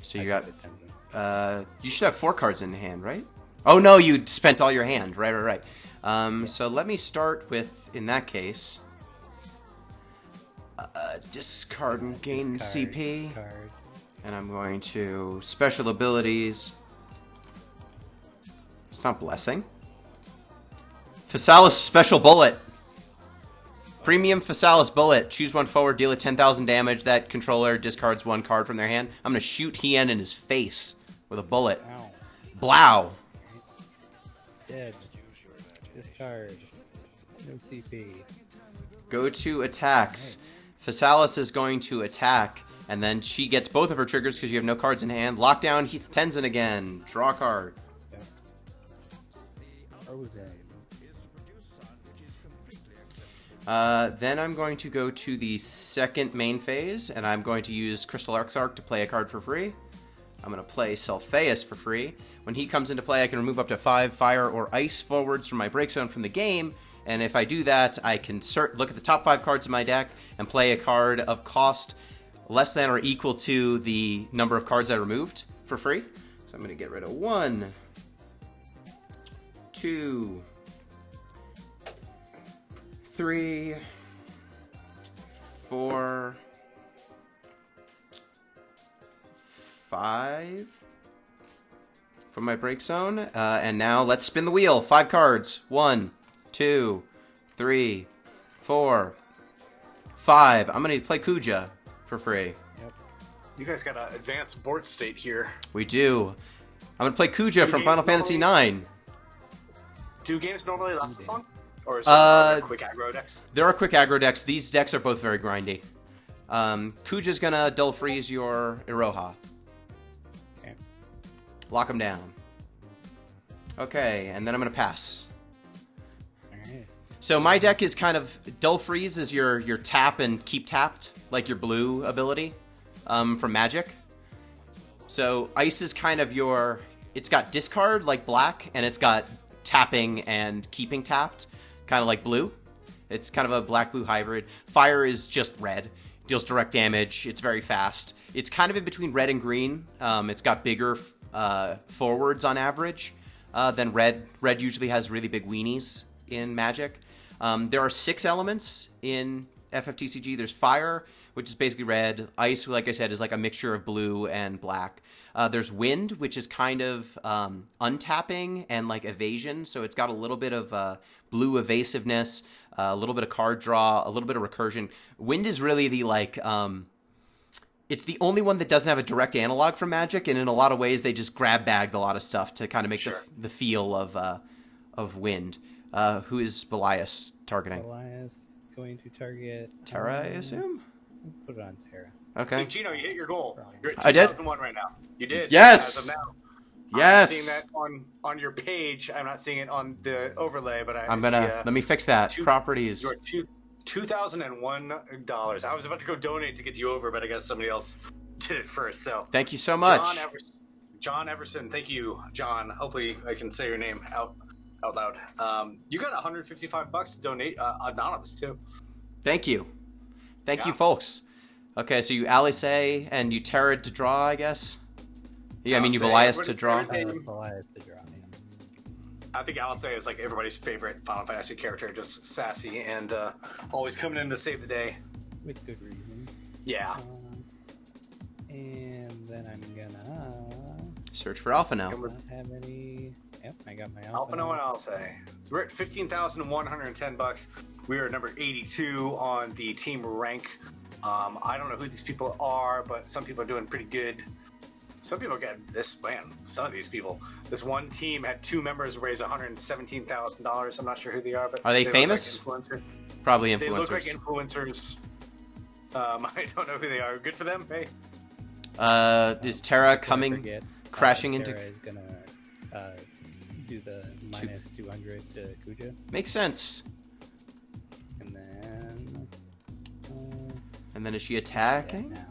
So I you got got... the Tenzin. You should have 4 cards in hand, right? Oh, no, you spent all your hand. Right. So let me start with, in that case... discard and gain CP. Card. And I'm going to special abilities. It's not blessing. Physalis special bullet. Premium Physalis bullet. Choose one forward, deal it 10,000 damage. That controller discards 1 card from their hand. I'm going to shoot Hien in his face with a bullet. Ow. Blow. Dead. Discard. No CP. Go to attacks. Physalis is going to attack, and then she gets both of her triggers because you have no cards in hand. Lockdown Tenzin again. Draw a card. Yep. Frozen. Then I'm going to go to the second main phase, and I'm going to use Crystal Exarch to play a card for free. I'm going to play Sulphaeus for free. When he comes into play, I can remove up to 5 fire or ice forwards from my break zone from the game, and if I do that, I can look at the top 5 cards in my deck and play a card of cost less than or equal to the number of cards I removed for free. So I'm going to get rid of 1, 2, 3, 4, 5 from my break zone. And now let's spin the wheel. 5 cards. 1, 2, 3, 4, 5. I'm going to play Kuja for free. Yep. You guys got an advanced board state here. We do. I'm going to play Kuja from Final Fantasy IX. Do games normally last this long? Or is there quick aggro decks? There are quick aggro decks. These decks are both very grindy. Kuja's going to dull freeze your Iroha. Okay. Lock him down. Okay, and then I'm going to pass. Alright. So my deck is kind of... Dull Freeze is your tap and keep tapped, like your blue ability from Magic. So Ice is kind of your... It's got discard, like black, and it's got tapping and keeping tapped, kind of like blue. It's kind of a black-blue hybrid. Fire is just red. Deals direct damage. It's very fast. It's kind of in between red and green. It's got bigger forwards on average than red. Red usually has really big weenies in Magic. There are 6 elements in FFTCG. There's fire, which is basically red. Ice, like I said, is like a mixture of blue and black. There's wind, which is kind of untapping and like evasion. So it's got a little bit of blue evasiveness, a little bit of card draw, a little bit of recursion. Wind is really the like... it's the only one that doesn't have a direct analog from Magic, and in a lot of ways they just grab-bagged a lot of stuff to kind of make the feel of wind. Who is Belias targeting? Belias going to target... Terra, I assume? Let's put it on Terra. Okay. Hey, Gino, you hit your goal. You're at I did? 2001 right now. You did. Yes! As of now. Yes. I'm seeing that on your page. I'm not seeing it on the overlay, but I'm gonna let me fix that. Properties. Your $2,001. I was about to go donate to get you over, but I guess somebody else did it first. So thank you so much, John Everson. Thank you, John. Hopefully, I can say your name out loud. You got $155 to donate, anonymous too. Thank you, you, folks. Okay, so you Alice and you Terra to draw, I guess. Yeah, I mean you've Elias to draw. Elias to draw. Yeah. I think Alice is like everybody's favorite Final Fantasy character, just sassy and always coming in to save the day. With good reason. Yeah. And then I'm gonna search for Alpha now. Not have any. Yep, I got my Alpha now and Alice. We're at $15,110. We are number 82 on the team rank. I don't know who these people are, but some people are doing pretty good. Some people get this, man, some of these people. This one team had 2 members raise $117,000. I'm not sure who they are, but are they famous? Like probably influencers. They look like influencers. I don't know who they are. Good for them, hey. Is Terra coming, crashing into... Terra is gonna do the minus 200 to Kuja. Makes sense. And then is she attacking? Now.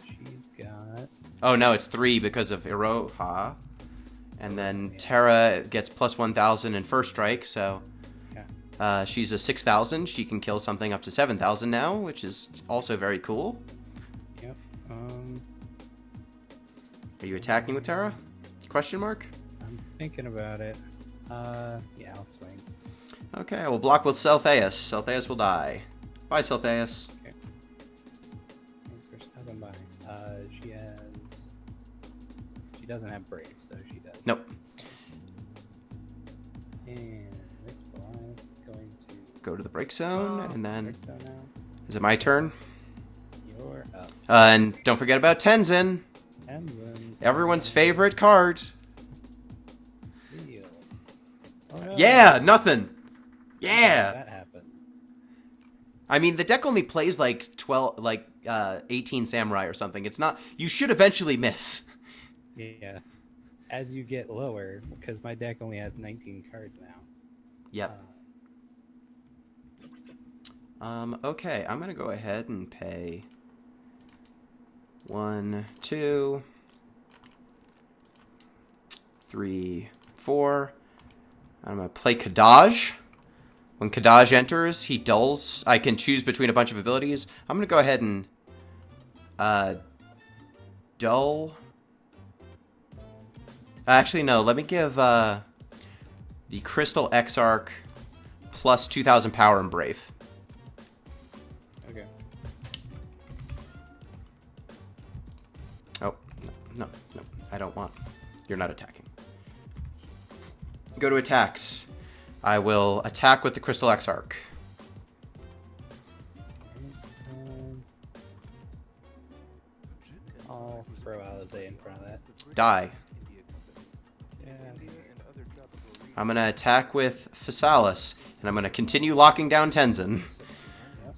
She's got... Oh no, it's 3 because of Iroha. And then Terra gets plus 1,000 in first strike, so she's a 6,000. She can kill something up to 7,000 now, which is also very cool. Yep. Are you attacking with Terra? Question mark? I'm thinking about it. Yeah, I'll swing. Okay, we'll block with Celtheus. Celtheus will die. Bye, Celtheus. Okay. Thanks for stopping by. She doesn't have Brave, so she does. Nope. And this one is going to go to the break zone, and then now. Is it my turn? You're up. And don't forget about Tenzin. Everyone's favorite card. Oh, no. Yeah, nothing. Yeah. That happened. I mean, the deck only plays like 18 samurai or something. It's not. You should eventually miss. Yeah. As you get lower, because my deck only has 19 cards now. Yep. Okay, I'm gonna go ahead and pay 1, 2, 3, 4. I'm gonna play Kadaj. When Kadaj enters, he dulls. I can choose between a bunch of abilities. I'm gonna go ahead and dull. Actually, no. Let me give the Crystal Exarch plus 2,000 power and Brave. Okay. Oh, no. I don't want. You're not attacking. Go to attacks. I will attack with the Crystal Exarch. I'll throw Alize in front of that. Die. Yeah. I'm going to attack with Physalis, and I'm going to continue locking down Tenzin. Yep.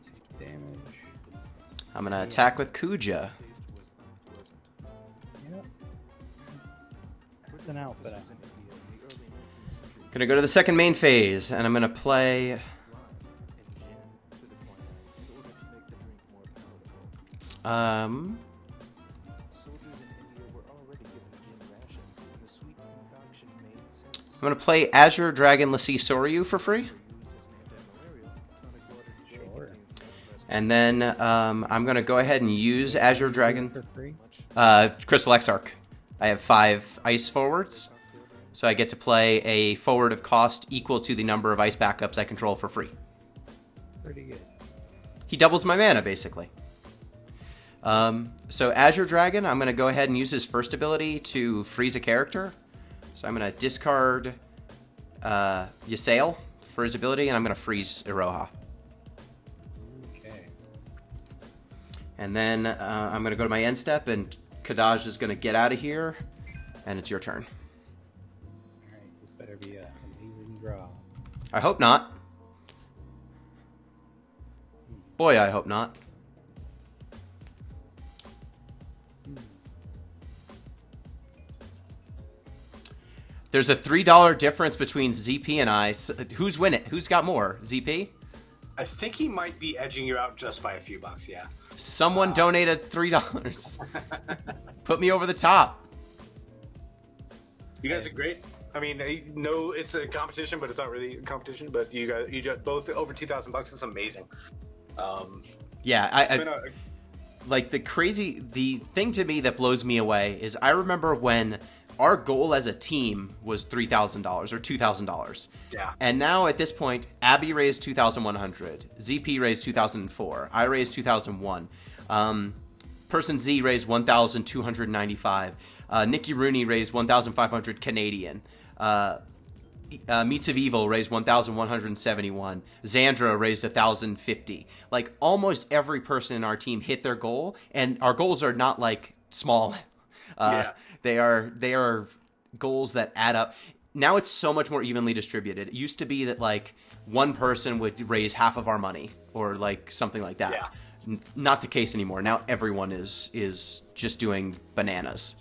Take damage. I'm going to attack with Kuja. Yep. That's an outfit. Going to go to the second main phase, and I'm going to play... I'm going to play Azure Dragon Lassie Soryu for free. Sure. And then I'm going to go ahead and use Azure Dragon... For free? Crystal Exarch. I have 5 ice forwards. So I get to play a forward of cost equal to the number of ice backups I control for free. Pretty good. He doubles my mana, basically. So Azure Dragon, I'm going to go ahead and use his first ability to freeze a character. So I'm going to discard Ysael for his ability, and I'm going to freeze Iroha. Okay. And then I'm going to go to my end step, and Kadaj is going to get out of here, and it's your turn. Alright, this better be an amazing draw. I hope not. Boy, I hope not. There's a $3 difference between ZP and I. Who's winning? Who's got more? ZP? I think he might be edging you out just by a few bucks, yeah. Someone donated $3. Put me over the top. You guys are great. I mean, I know it's a competition, but it's not really a competition. But you got both over $2,000. It's amazing. Yeah, like the thing to me that blows me away is I remember when our goal as a team was $3,000 or $2,000. Yeah. And now at this point, Abby raised 2,100, ZP raised 2,004, I raised 2,001, Person Z raised 1,295, Nikki Rooney raised 1,500 Canadian. Meats of Evil raised 1,171. Xandra raised 1,050. Like almost every person in our team hit their goal, and our goals are not like small. They are goals that add up. Now it's so much more evenly distributed. It used to be that like one person would raise half of our money or like something like that. Yeah. Not the case anymore. Now everyone is just doing bananas.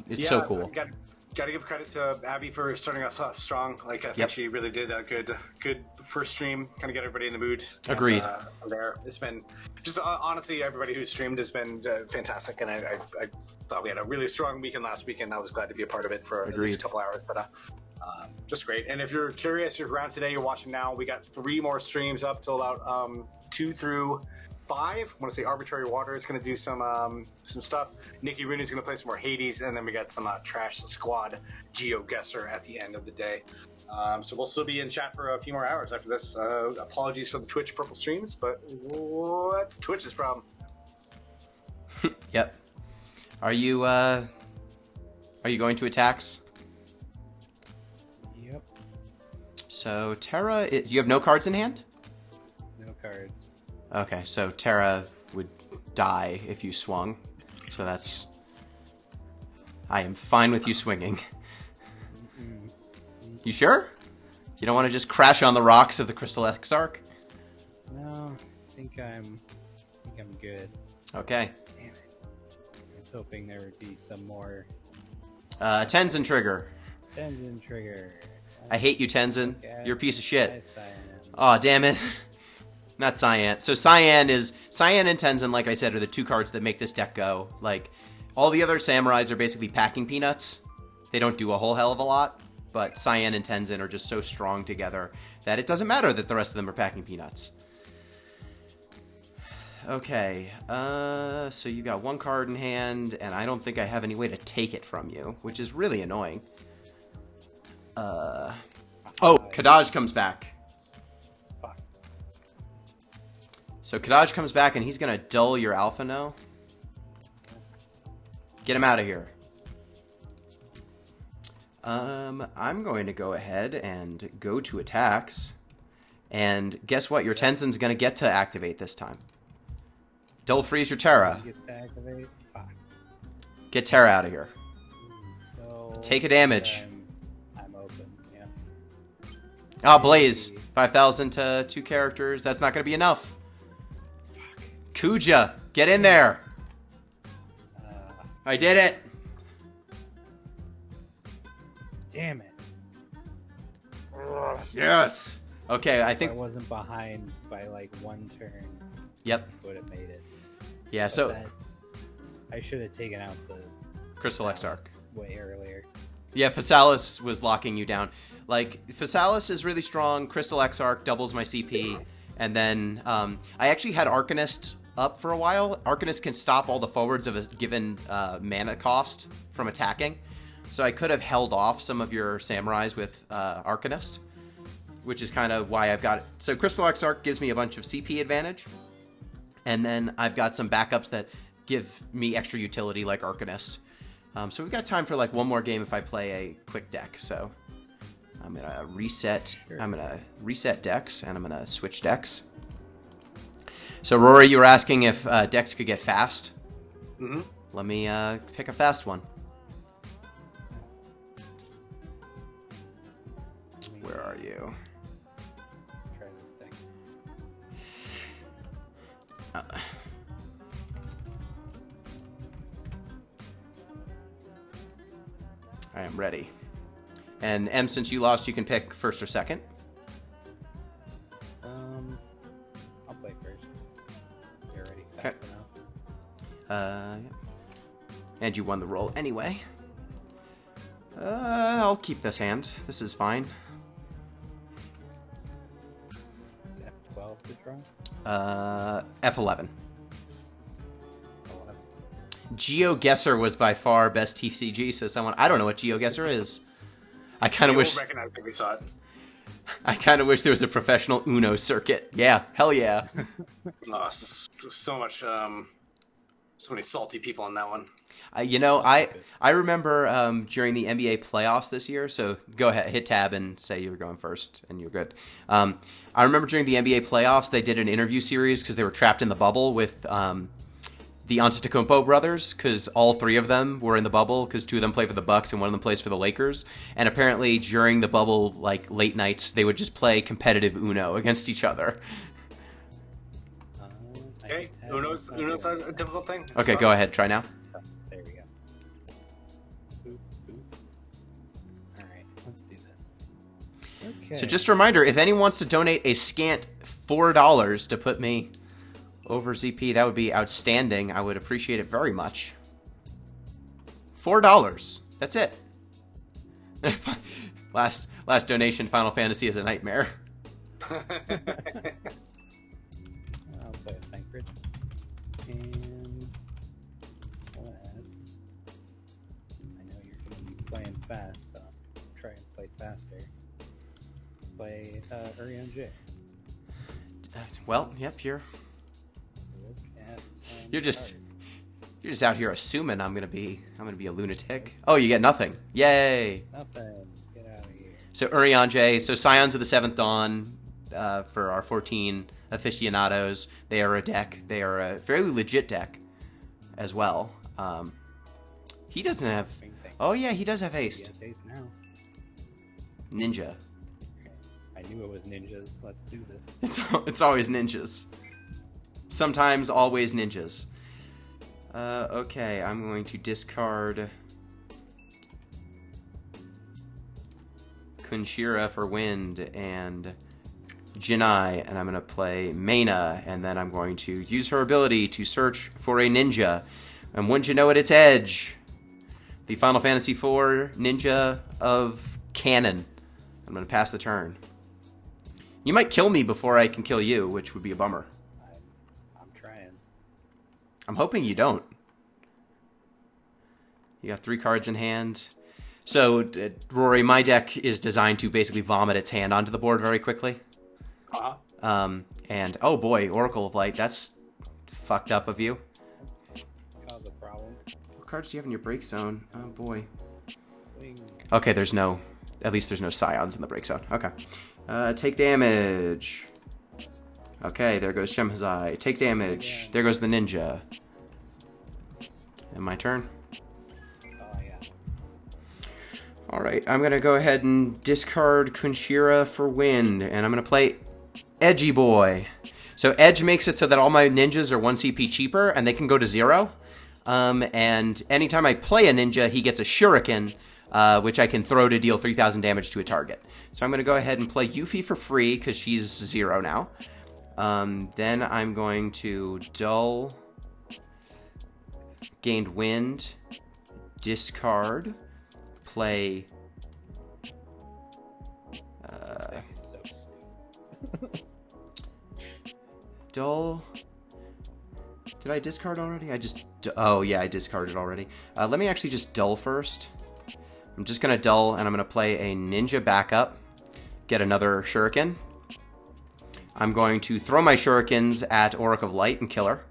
It's so cool. Got to give credit to Abby for starting us off strong. Like I think she really did a good first stream, kind of get everybody in the mood. Agreed. There, it's been just honestly, everybody who streamed has been fantastic, and I thought we had a really strong weekend last weekend. I was glad to be a part of it for at least a couple hours, but just great. And if you're curious, you're around today, you're watching now. We got 3 more streams up till about 2 through 5. I want to say Arbitrary Water is going to do some stuff. Nikki Rooney's going to play some more Hades, and then we got some Trash Squad GeoGuessr at the end of the day. So we'll still be in chat for a few more hours after this. Apologies for the Twitch purple streams, but that's Twitch's problem. Yep. Are you going to attacks? Yep. So Terra, you have no cards in hand? No cards. Okay, so Terra would die if you swung. So that's... I am fine with you swinging. You sure? You don't want to just crash on the rocks of the Crystal Exarch? No, I think I'm good. Okay. Damn it. I was hoping there would be some more... Tenzin trigger. Tenzin trigger. I hate you, Tenzin. You're a piece of shit. Nice, Aw, damn it. Not Cyan. So Cyan and Tenzin, like I said, are the 2 cards that make this deck go. Like, all the other samurais are basically packing peanuts. They don't do a whole hell of a lot, but Cyan and Tenzin are just so strong together that it doesn't matter that the rest of them are packing peanuts. Okay, so you got 1 card in hand, and I don't think I have any way to take it from you, which is really annoying. Oh, Kadaj comes back. So Kadaj comes back, and he's going to dull your Alpha now. Get him out of here. I'm going to go ahead and go to attacks. And guess what? Your Tenzin's going to get to activate this time. Dull freeze your Terra. Gets to activate. Fuck. Get Terra out of here. So, Take a damage. I'm open, yeah. Ah, Blaze. 5,000 to 2 characters. That's not going to be enough. Kuja, get in there. I did it. Damn it. Yes. Okay, I think... If I wasn't behind by like 1 turn. Yep. Would have made it. Yeah, But so... I should have taken out the... Crystal Exarch. Way earlier. Yeah, Phasalis was locking you down. Like, Phasalis is really strong. Crystal Exarch doubles my CP. And then I actually had Arcanist up for a while. Arcanist can stop all the forwards of a given mana cost from attacking. So I could have held off some of your samurais with Arcanist, which is kind of why I've got it. So Crystal Exarch gives me a bunch of CP advantage. And then I've got some backups that give me extra utility like Arcanist. So we've got time for like 1 more game if I play a quick deck. So I'm going to reset. Sure. I'm going to reset decks, and I'm going to switch decks. So, Rory, you were asking if decks could get fast. Mm-hmm. Let me pick a fast one. Where are you? Try this thing. I am ready. And M, since you lost, you can pick first or second. I'll play first. You're already fast enough. Yeah. And you won the roll anyway. I'll keep this hand. This is fine. Is F12 to draw? F11. 11. GeoGuessr was by far best TCG, says someone. I don't know what GeoGuessr is. I kind of wish. Recognize that we saw it. I kind of wish there was a professional Uno circuit. Yeah, hell yeah. Oh, so much, so many salty people on that one. I remember during the NBA playoffs this year. So go ahead, hit tab and say you were going first, and you're good. I remember during the NBA playoffs, they did an interview series because they were trapped in the bubble with the Antetokounmpo brothers, because all three of them were in the bubble, because two of them play for the Bucks and one of them plays for the Lakers. And apparently during the bubble, like late nights, they would just play competitive Uno against each other. Okay, Uno's a difficult thing. Okay, go ahead. Try now. Oh, there we go. Boop, boop. All right, let's do this. Okay. So just a reminder, if anyone wants to donate a scant $4 to put me over ZP, that would be outstanding. I would appreciate it very much. $4. That's it. last donation, Final Fantasy is a nightmare. I'll play a Thancred. And let's... I know you're going to be playing fast, so I'll try and play faster. Play Urion J. Well, yep, you're You're just out here assuming I'm gonna be a lunatic. Oh, you get nothing. Yay! Nothing. Get out of here. So Urion J. So Scions of the Seventh Dawn for our 14 aficionados. They are a deck. They are a fairly legit deck as well. He doesn't have. Oh yeah, he does have haste. He has haste now. Ninja. I knew it was ninjas. Let's do this. It's always ninjas. Sometimes, always ninjas. Okay, I'm going to discard Kunshira for wind and Jinai, and I'm going to play Mena, and then I'm going to use her ability to search for a ninja. And wouldn't you know it, it's Edge, the Final Fantasy IV ninja of canon. I'm going to pass the turn. You might kill me before I can kill you, which would be a bummer. I'm trying. I'm hoping you don't. You got 3 cards in hand. So, Rory, my deck is designed to basically vomit its hand onto the board very quickly. And, oh boy, Oracle of Light, that's fucked up of you. Cause a problem. What cards do you have in your break zone? Oh boy. Wing. Okay, at least there's no Scions in the break zone. Okay. Take damage. Okay, there goes Shemhazai. Take damage. There goes the ninja. And my turn. Oh, yeah. Alright, I'm going to go ahead and discard Kunshira for wind. And I'm going to play Edgy Boy. So Edge makes it so that all my ninjas are 1 CP cheaper, and they can go to 0. And anytime I play a ninja, he gets a shuriken, which I can throw to deal 3,000 damage to a target. So I'm going to go ahead and play Yuffie for free, because she's 0 now. Then I'm going to dull, gained wind, discard, play... So stupid. dull... Did I discard already? Oh yeah, I discarded already. Let me actually just dull first. I'm just going to dull, and I'm going to play a ninja backup, get another shuriken. I'm going to throw my shurikens at Oracle of Light and kill her.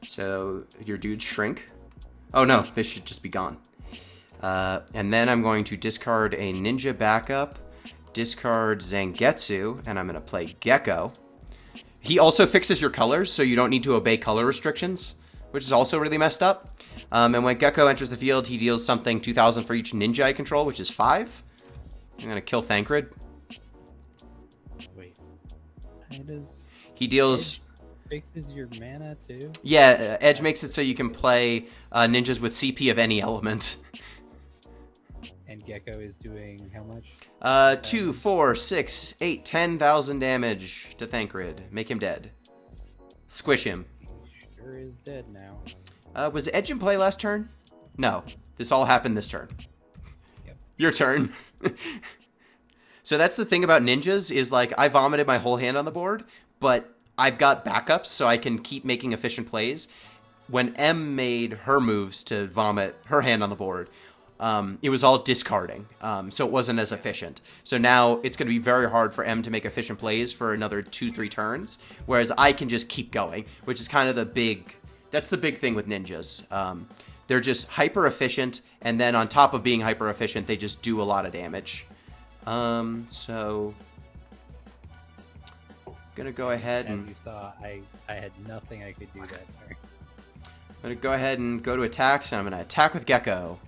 So your dudes shrink. Oh no, they should just be gone. And then I'm going to discard a ninja backup, discard Zangetsu, and I'm going to play Gecko. He also fixes your colors, so you don't need to obey color restrictions, which is also really messed up. And when Gecko enters the field, he deals something 2,000 for each ninja I control, which is 5. I'm going to kill Thancred. Wait. How does... He deals fixes your mana too. Yeah, Edge makes it so you can play ninjas with CP of any element. And Gecko is doing how much? 2, 4, 6, 8, 10,000 damage to Thancred. Make him dead. Squish him. He sure is dead now. Was Edge in play last turn? No. This all happened this turn. Yep. Your turn. So that's the thing about ninjas is, like, I vomited my whole hand on the board, but I've got backups so I can keep making efficient plays. When M made her moves to vomit her hand on the board, it was all discarding, so it wasn't as efficient. So now it's going to be very hard for M to make efficient plays for another 2-3 turns, whereas I can just keep going, which is kind of that's the big thing with ninjas. They're just hyper efficient, and then on top of being hyper efficient, they just do a lot of damage. So gonna go ahead and... As you saw, I had nothing I could do that turn. I'm gonna go ahead and go to attacks, and I'm gonna attack with Gecko.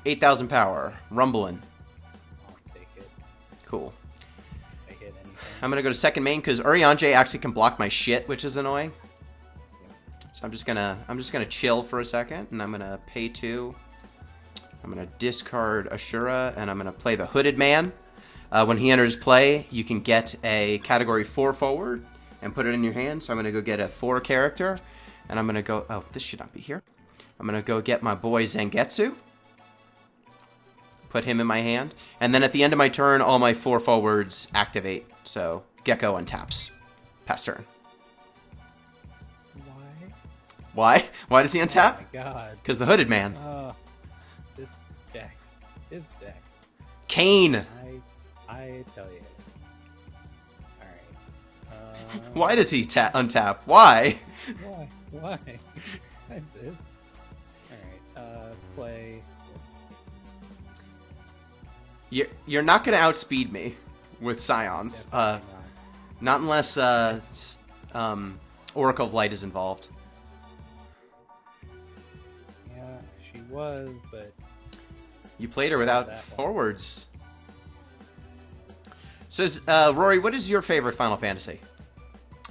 8,000 power. Rumbling. I'll take it. Cool. If I hit anything. I'm gonna go to second main because Urianger actually can block my shit, which is annoying. So I'm just gonna chill for a second, and I'm gonna pay 2. I'm gonna discard Ashura, and I'm gonna play the Hooded Man. When he enters play, you can get a category 4 forward and put it in your hand. So I'm gonna go get a 4 character, and I'm gonna go. Oh, this should not be here. I'm gonna go get my boy Zangetsu. Put him in my hand, and then at the end of my turn, all my 4 forwards activate. So Gecko untaps. Pass turn. Why? Why? Why does he untap? Oh my god. Because the Hooded Man. This deck. His deck. Kane. I tell you. Alright. Why does he untap? Why? Why? Like this. Alright. Play. You're not going to outspeed me with Scions. Not unless Oracle of Light is involved. Yeah, she was, but... You played her without forwards. So, Rory, what is your favorite Final Fantasy?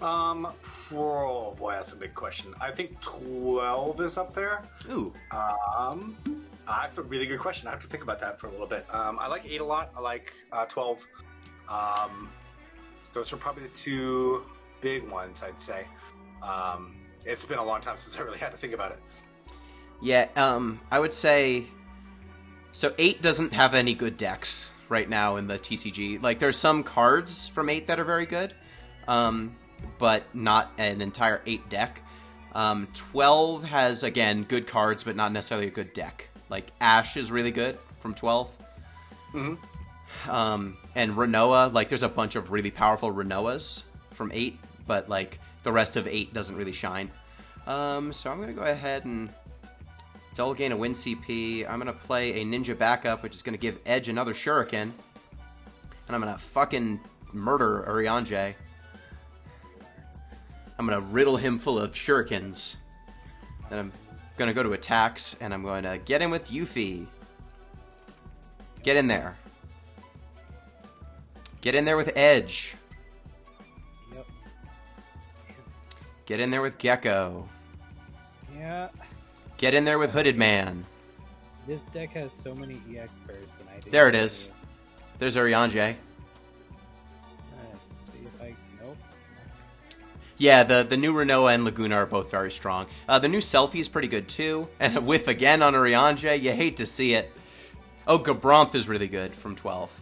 Oh boy, that's a big question. I think 12 is up there. Ooh. That's a really good question. I have to think about that for a little bit. I like 8 a lot. I like 12. Those are probably the 2 big ones, I'd say. It's been a long time since I really had to think about it. Yeah, I would say... So 8 doesn't have any good decks right now in the TCG. Like, there's some cards from 8 that are very good, but not an entire 8 deck. 12 has, again, good cards, but not necessarily a good deck. Like, Ash is really good from 12. Mm-hmm. And Renoa, like, there's a bunch of really powerful Renoas from 8, but, like, the rest of 8 doesn't really shine. So I'm going to go ahead and double gain a win CP. I'm going to play a Ninja backup, which is going to give Edge another Shuriken. And I'm going to fucking murder Urianger. I'm going to riddle him full of Shurikens. Then I'm going to go to attacks, and I'm going to get in with Yuffie. Get in there. Get in there with Edge. Yep. Get in there with Gecko. Yeah. Get in there with Hooded Man. This deck has so many EX bursts, and I didn't... There it is. There's Urianger. Let's see if I... Nope. Yeah, the new Renoa and Laguna are both very strong. The new Selfie is pretty good, too. And a whiff again on Urianger. You hate to see it. Oh, Gabronth is really good from 12.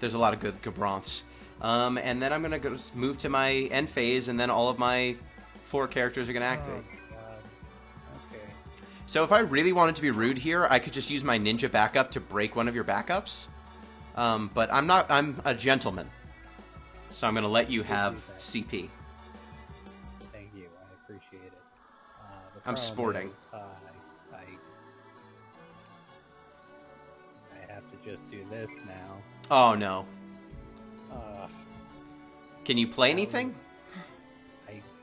There's a lot of good Gabronths. And then I'm going to go move to my end phase, and then all of my 4 characters are going to activate. Oh, God. Okay. So if I really wanted to be rude here, I could just use my Ninja backup to break one of your backups. But I'm not. I'm a gentleman. So I'm going to let you have CP. Thank you. I appreciate it. I'm sporting. I have to just do this now. Oh, no. Can you play anything?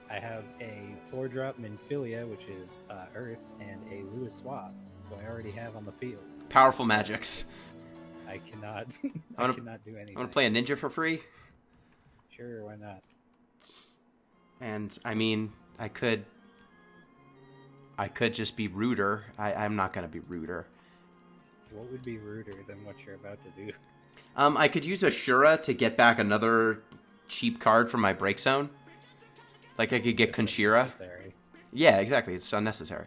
I have a 4-drop Minfilia, which is Earth, and a Lewis Swap, who I already have on the field. Powerful magics. I cannot. I cannot do anything. I want to play a ninja for free. Sure, why not? And I mean, I could just be ruder. I'm not gonna be ruder. What would be ruder than what you're about to do? I could use Ashura to get back another cheap card from my break zone. Like I could get Konshira. Yeah, exactly. It's unnecessary.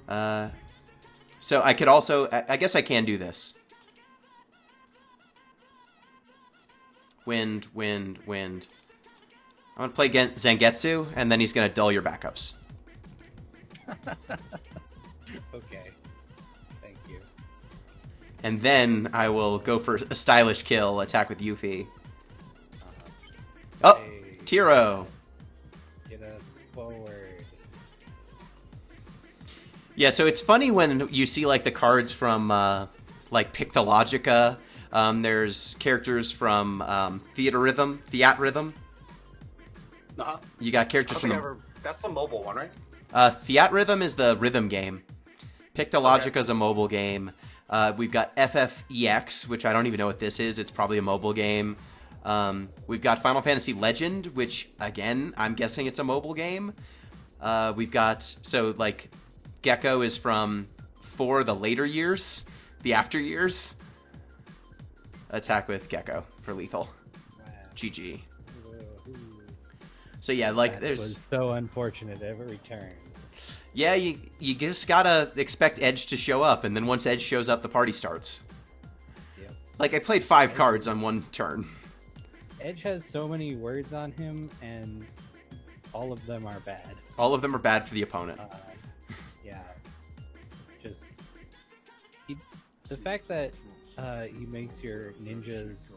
So I could also... I guess I can do this. Wind, wind, wind. I'm going to play Zangetsu, and then he's going to dull your backups. Okay. Thank you. And then I will go for a stylish kill, attack with Yuffie. Oh! Hey, Tiro! get us forward. Yeah, so it's funny when you see, like, the cards from, like, Pictologica. There's characters from Theatrhythm. Uh-huh. You got characters from... That's the mobile one, right? Theatrhythm is the rhythm game. Pictologica is a mobile game. We've got FFEX, which I don't even know what this is. It's probably a mobile game. We've got Final Fantasy Legend, which, again, I'm guessing it's a mobile game. We've got... So, like, Gecko is from for the later years, the after years. Attack with Gecko for lethal. Wow. GG. Whoa. So yeah, like That there's... was so unfortunate every turn. Yeah, you just gotta expect Edge to show up, and then once Edge shows up, the party starts. Yep. Like, I played 5 cards on one turn. Edge has so many words on him, and all of them are bad. All of them are bad for the opponent. Yeah. Just... the fact that he makes your ninjas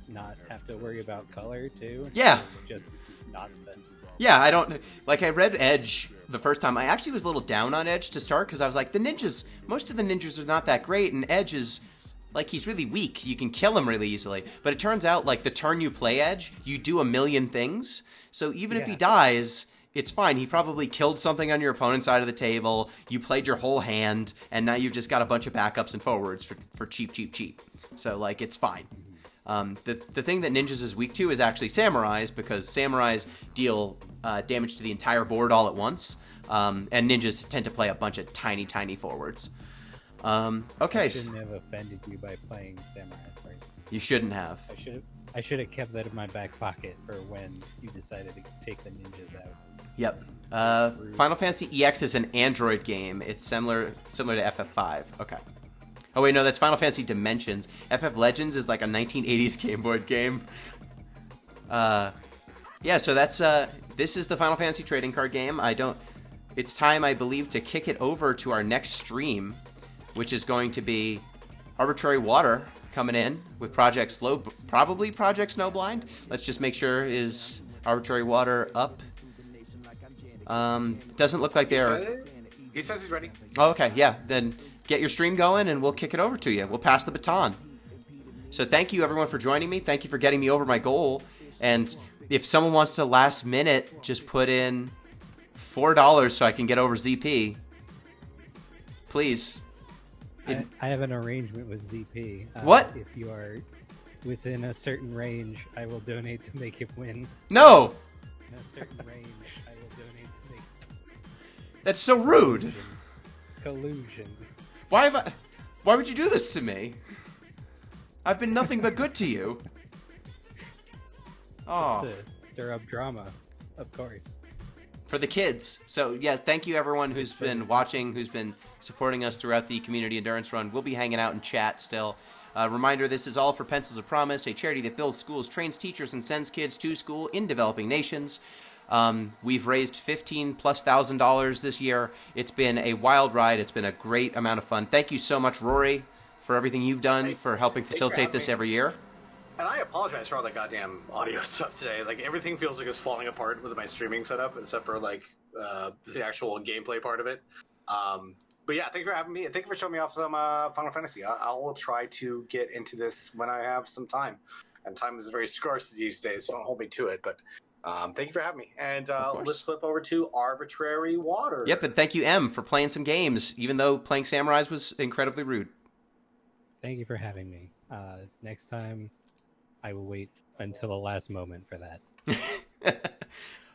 not have to worry about color, too. Yeah. Is just nonsense. Yeah, I don't... Like, I read Edge the first time. I actually was a little down on Edge to start, because I was like, the ninjas... Most of the ninjas are not that great, and Edge is... Like, he's really weak. You can kill him really easily. But it turns out, like, the turn you play Edge, you do a million things. So even if he dies, it's fine. He probably killed something on your opponent's side of the table. You played your whole hand, and now you've just got a bunch of backups and forwards for cheap, cheap, cheap. So, like, it's fine. The thing that ninjas is weak to is actually samurais, because samurais deal damage to the entire board all at once. And ninjas tend to play a bunch of tiny, tiny forwards. Okay. I shouldn't have offended you by playing Samurai first. You shouldn't have. I should have kept that in my back pocket for when you decided to take the ninjas out. Yep. Final Fantasy EX is an Android game. It's similar to FF5. Okay. Oh wait, no, that's Final Fantasy Dimensions. FF Legends is like a 1980s Game Boy game. Yeah, so that's this is the Final Fantasy trading card game. It's time, I believe, to kick it over to our next stream, which is going to be Arbitrary Water coming in with probably Project Snowblind. Let's just make sure is Arbitrary Water up. Doesn't look like they're... He says he's ready. Oh, okay, yeah. Then get your stream going and we'll kick it over to you. We'll pass the baton. So thank you, everyone, for joining me. Thank you for getting me over my goal. And if someone wants to last minute, just put in $4 so I can get over ZP. Please. I have an arrangement with ZP. What? If you are within a certain range, I will donate to make him win. No! In a certain range, I will donate to make That's so rude. collusion. Why would you do this to me? I've been nothing but good to you. Oh. Just to stir up drama, of course. For the kids. So, yeah, thank you, everyone who's been watching, who's been supporting us throughout the Community Endurance Run. We'll be hanging out in chat still. Reminder, this is all for Pencils of Promise, a charity that builds schools, trains teachers, and sends kids to school in developing nations. We've raised $15,000+ this year. It's been a wild ride. It's been a great amount of fun. Thank you so much, Rory, for everything you've done, for helping facilitate this every year. And I apologize for all the goddamn audio stuff today. Like, everything feels like it's falling apart with my streaming setup, except for, like, the actual gameplay part of it. But yeah, thank you for having me. Thank you for showing me off some Final Fantasy. I will try to get into this when I have some time. And time is very scarce these days, so don't hold me to it. But thank you for having me. And let's flip over to Arbitrary Water. Yep, and thank you, M, for playing some games, even though playing Samurais was incredibly rude. Thank you for having me. Next time, I will wait until the last moment for that.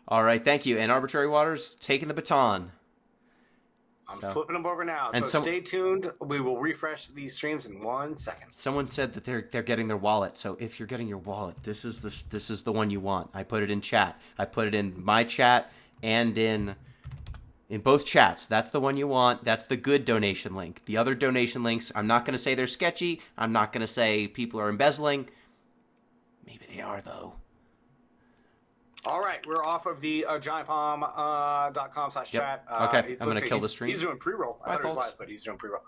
All right, thank you. And Arbitrary Waters taking the baton. I'm flipping them over now, so stay tuned. We will refresh these streams in 1 second. Someone said that they're getting their wallet. So if you're getting your wallet, this is the one you want. I put it in chat. I put it in my chat and in both chats. That's the one you want. That's the good donation link. The other donation links, I'm not going to say they're sketchy. I'm not going to say people are embezzling. Maybe they are, though. All right, we're off of the giantpalm.com/chat. Okay, I'm going to kill the stream. He's doing pre-roll. I thought it was folks. live, but he's doing pre-roll.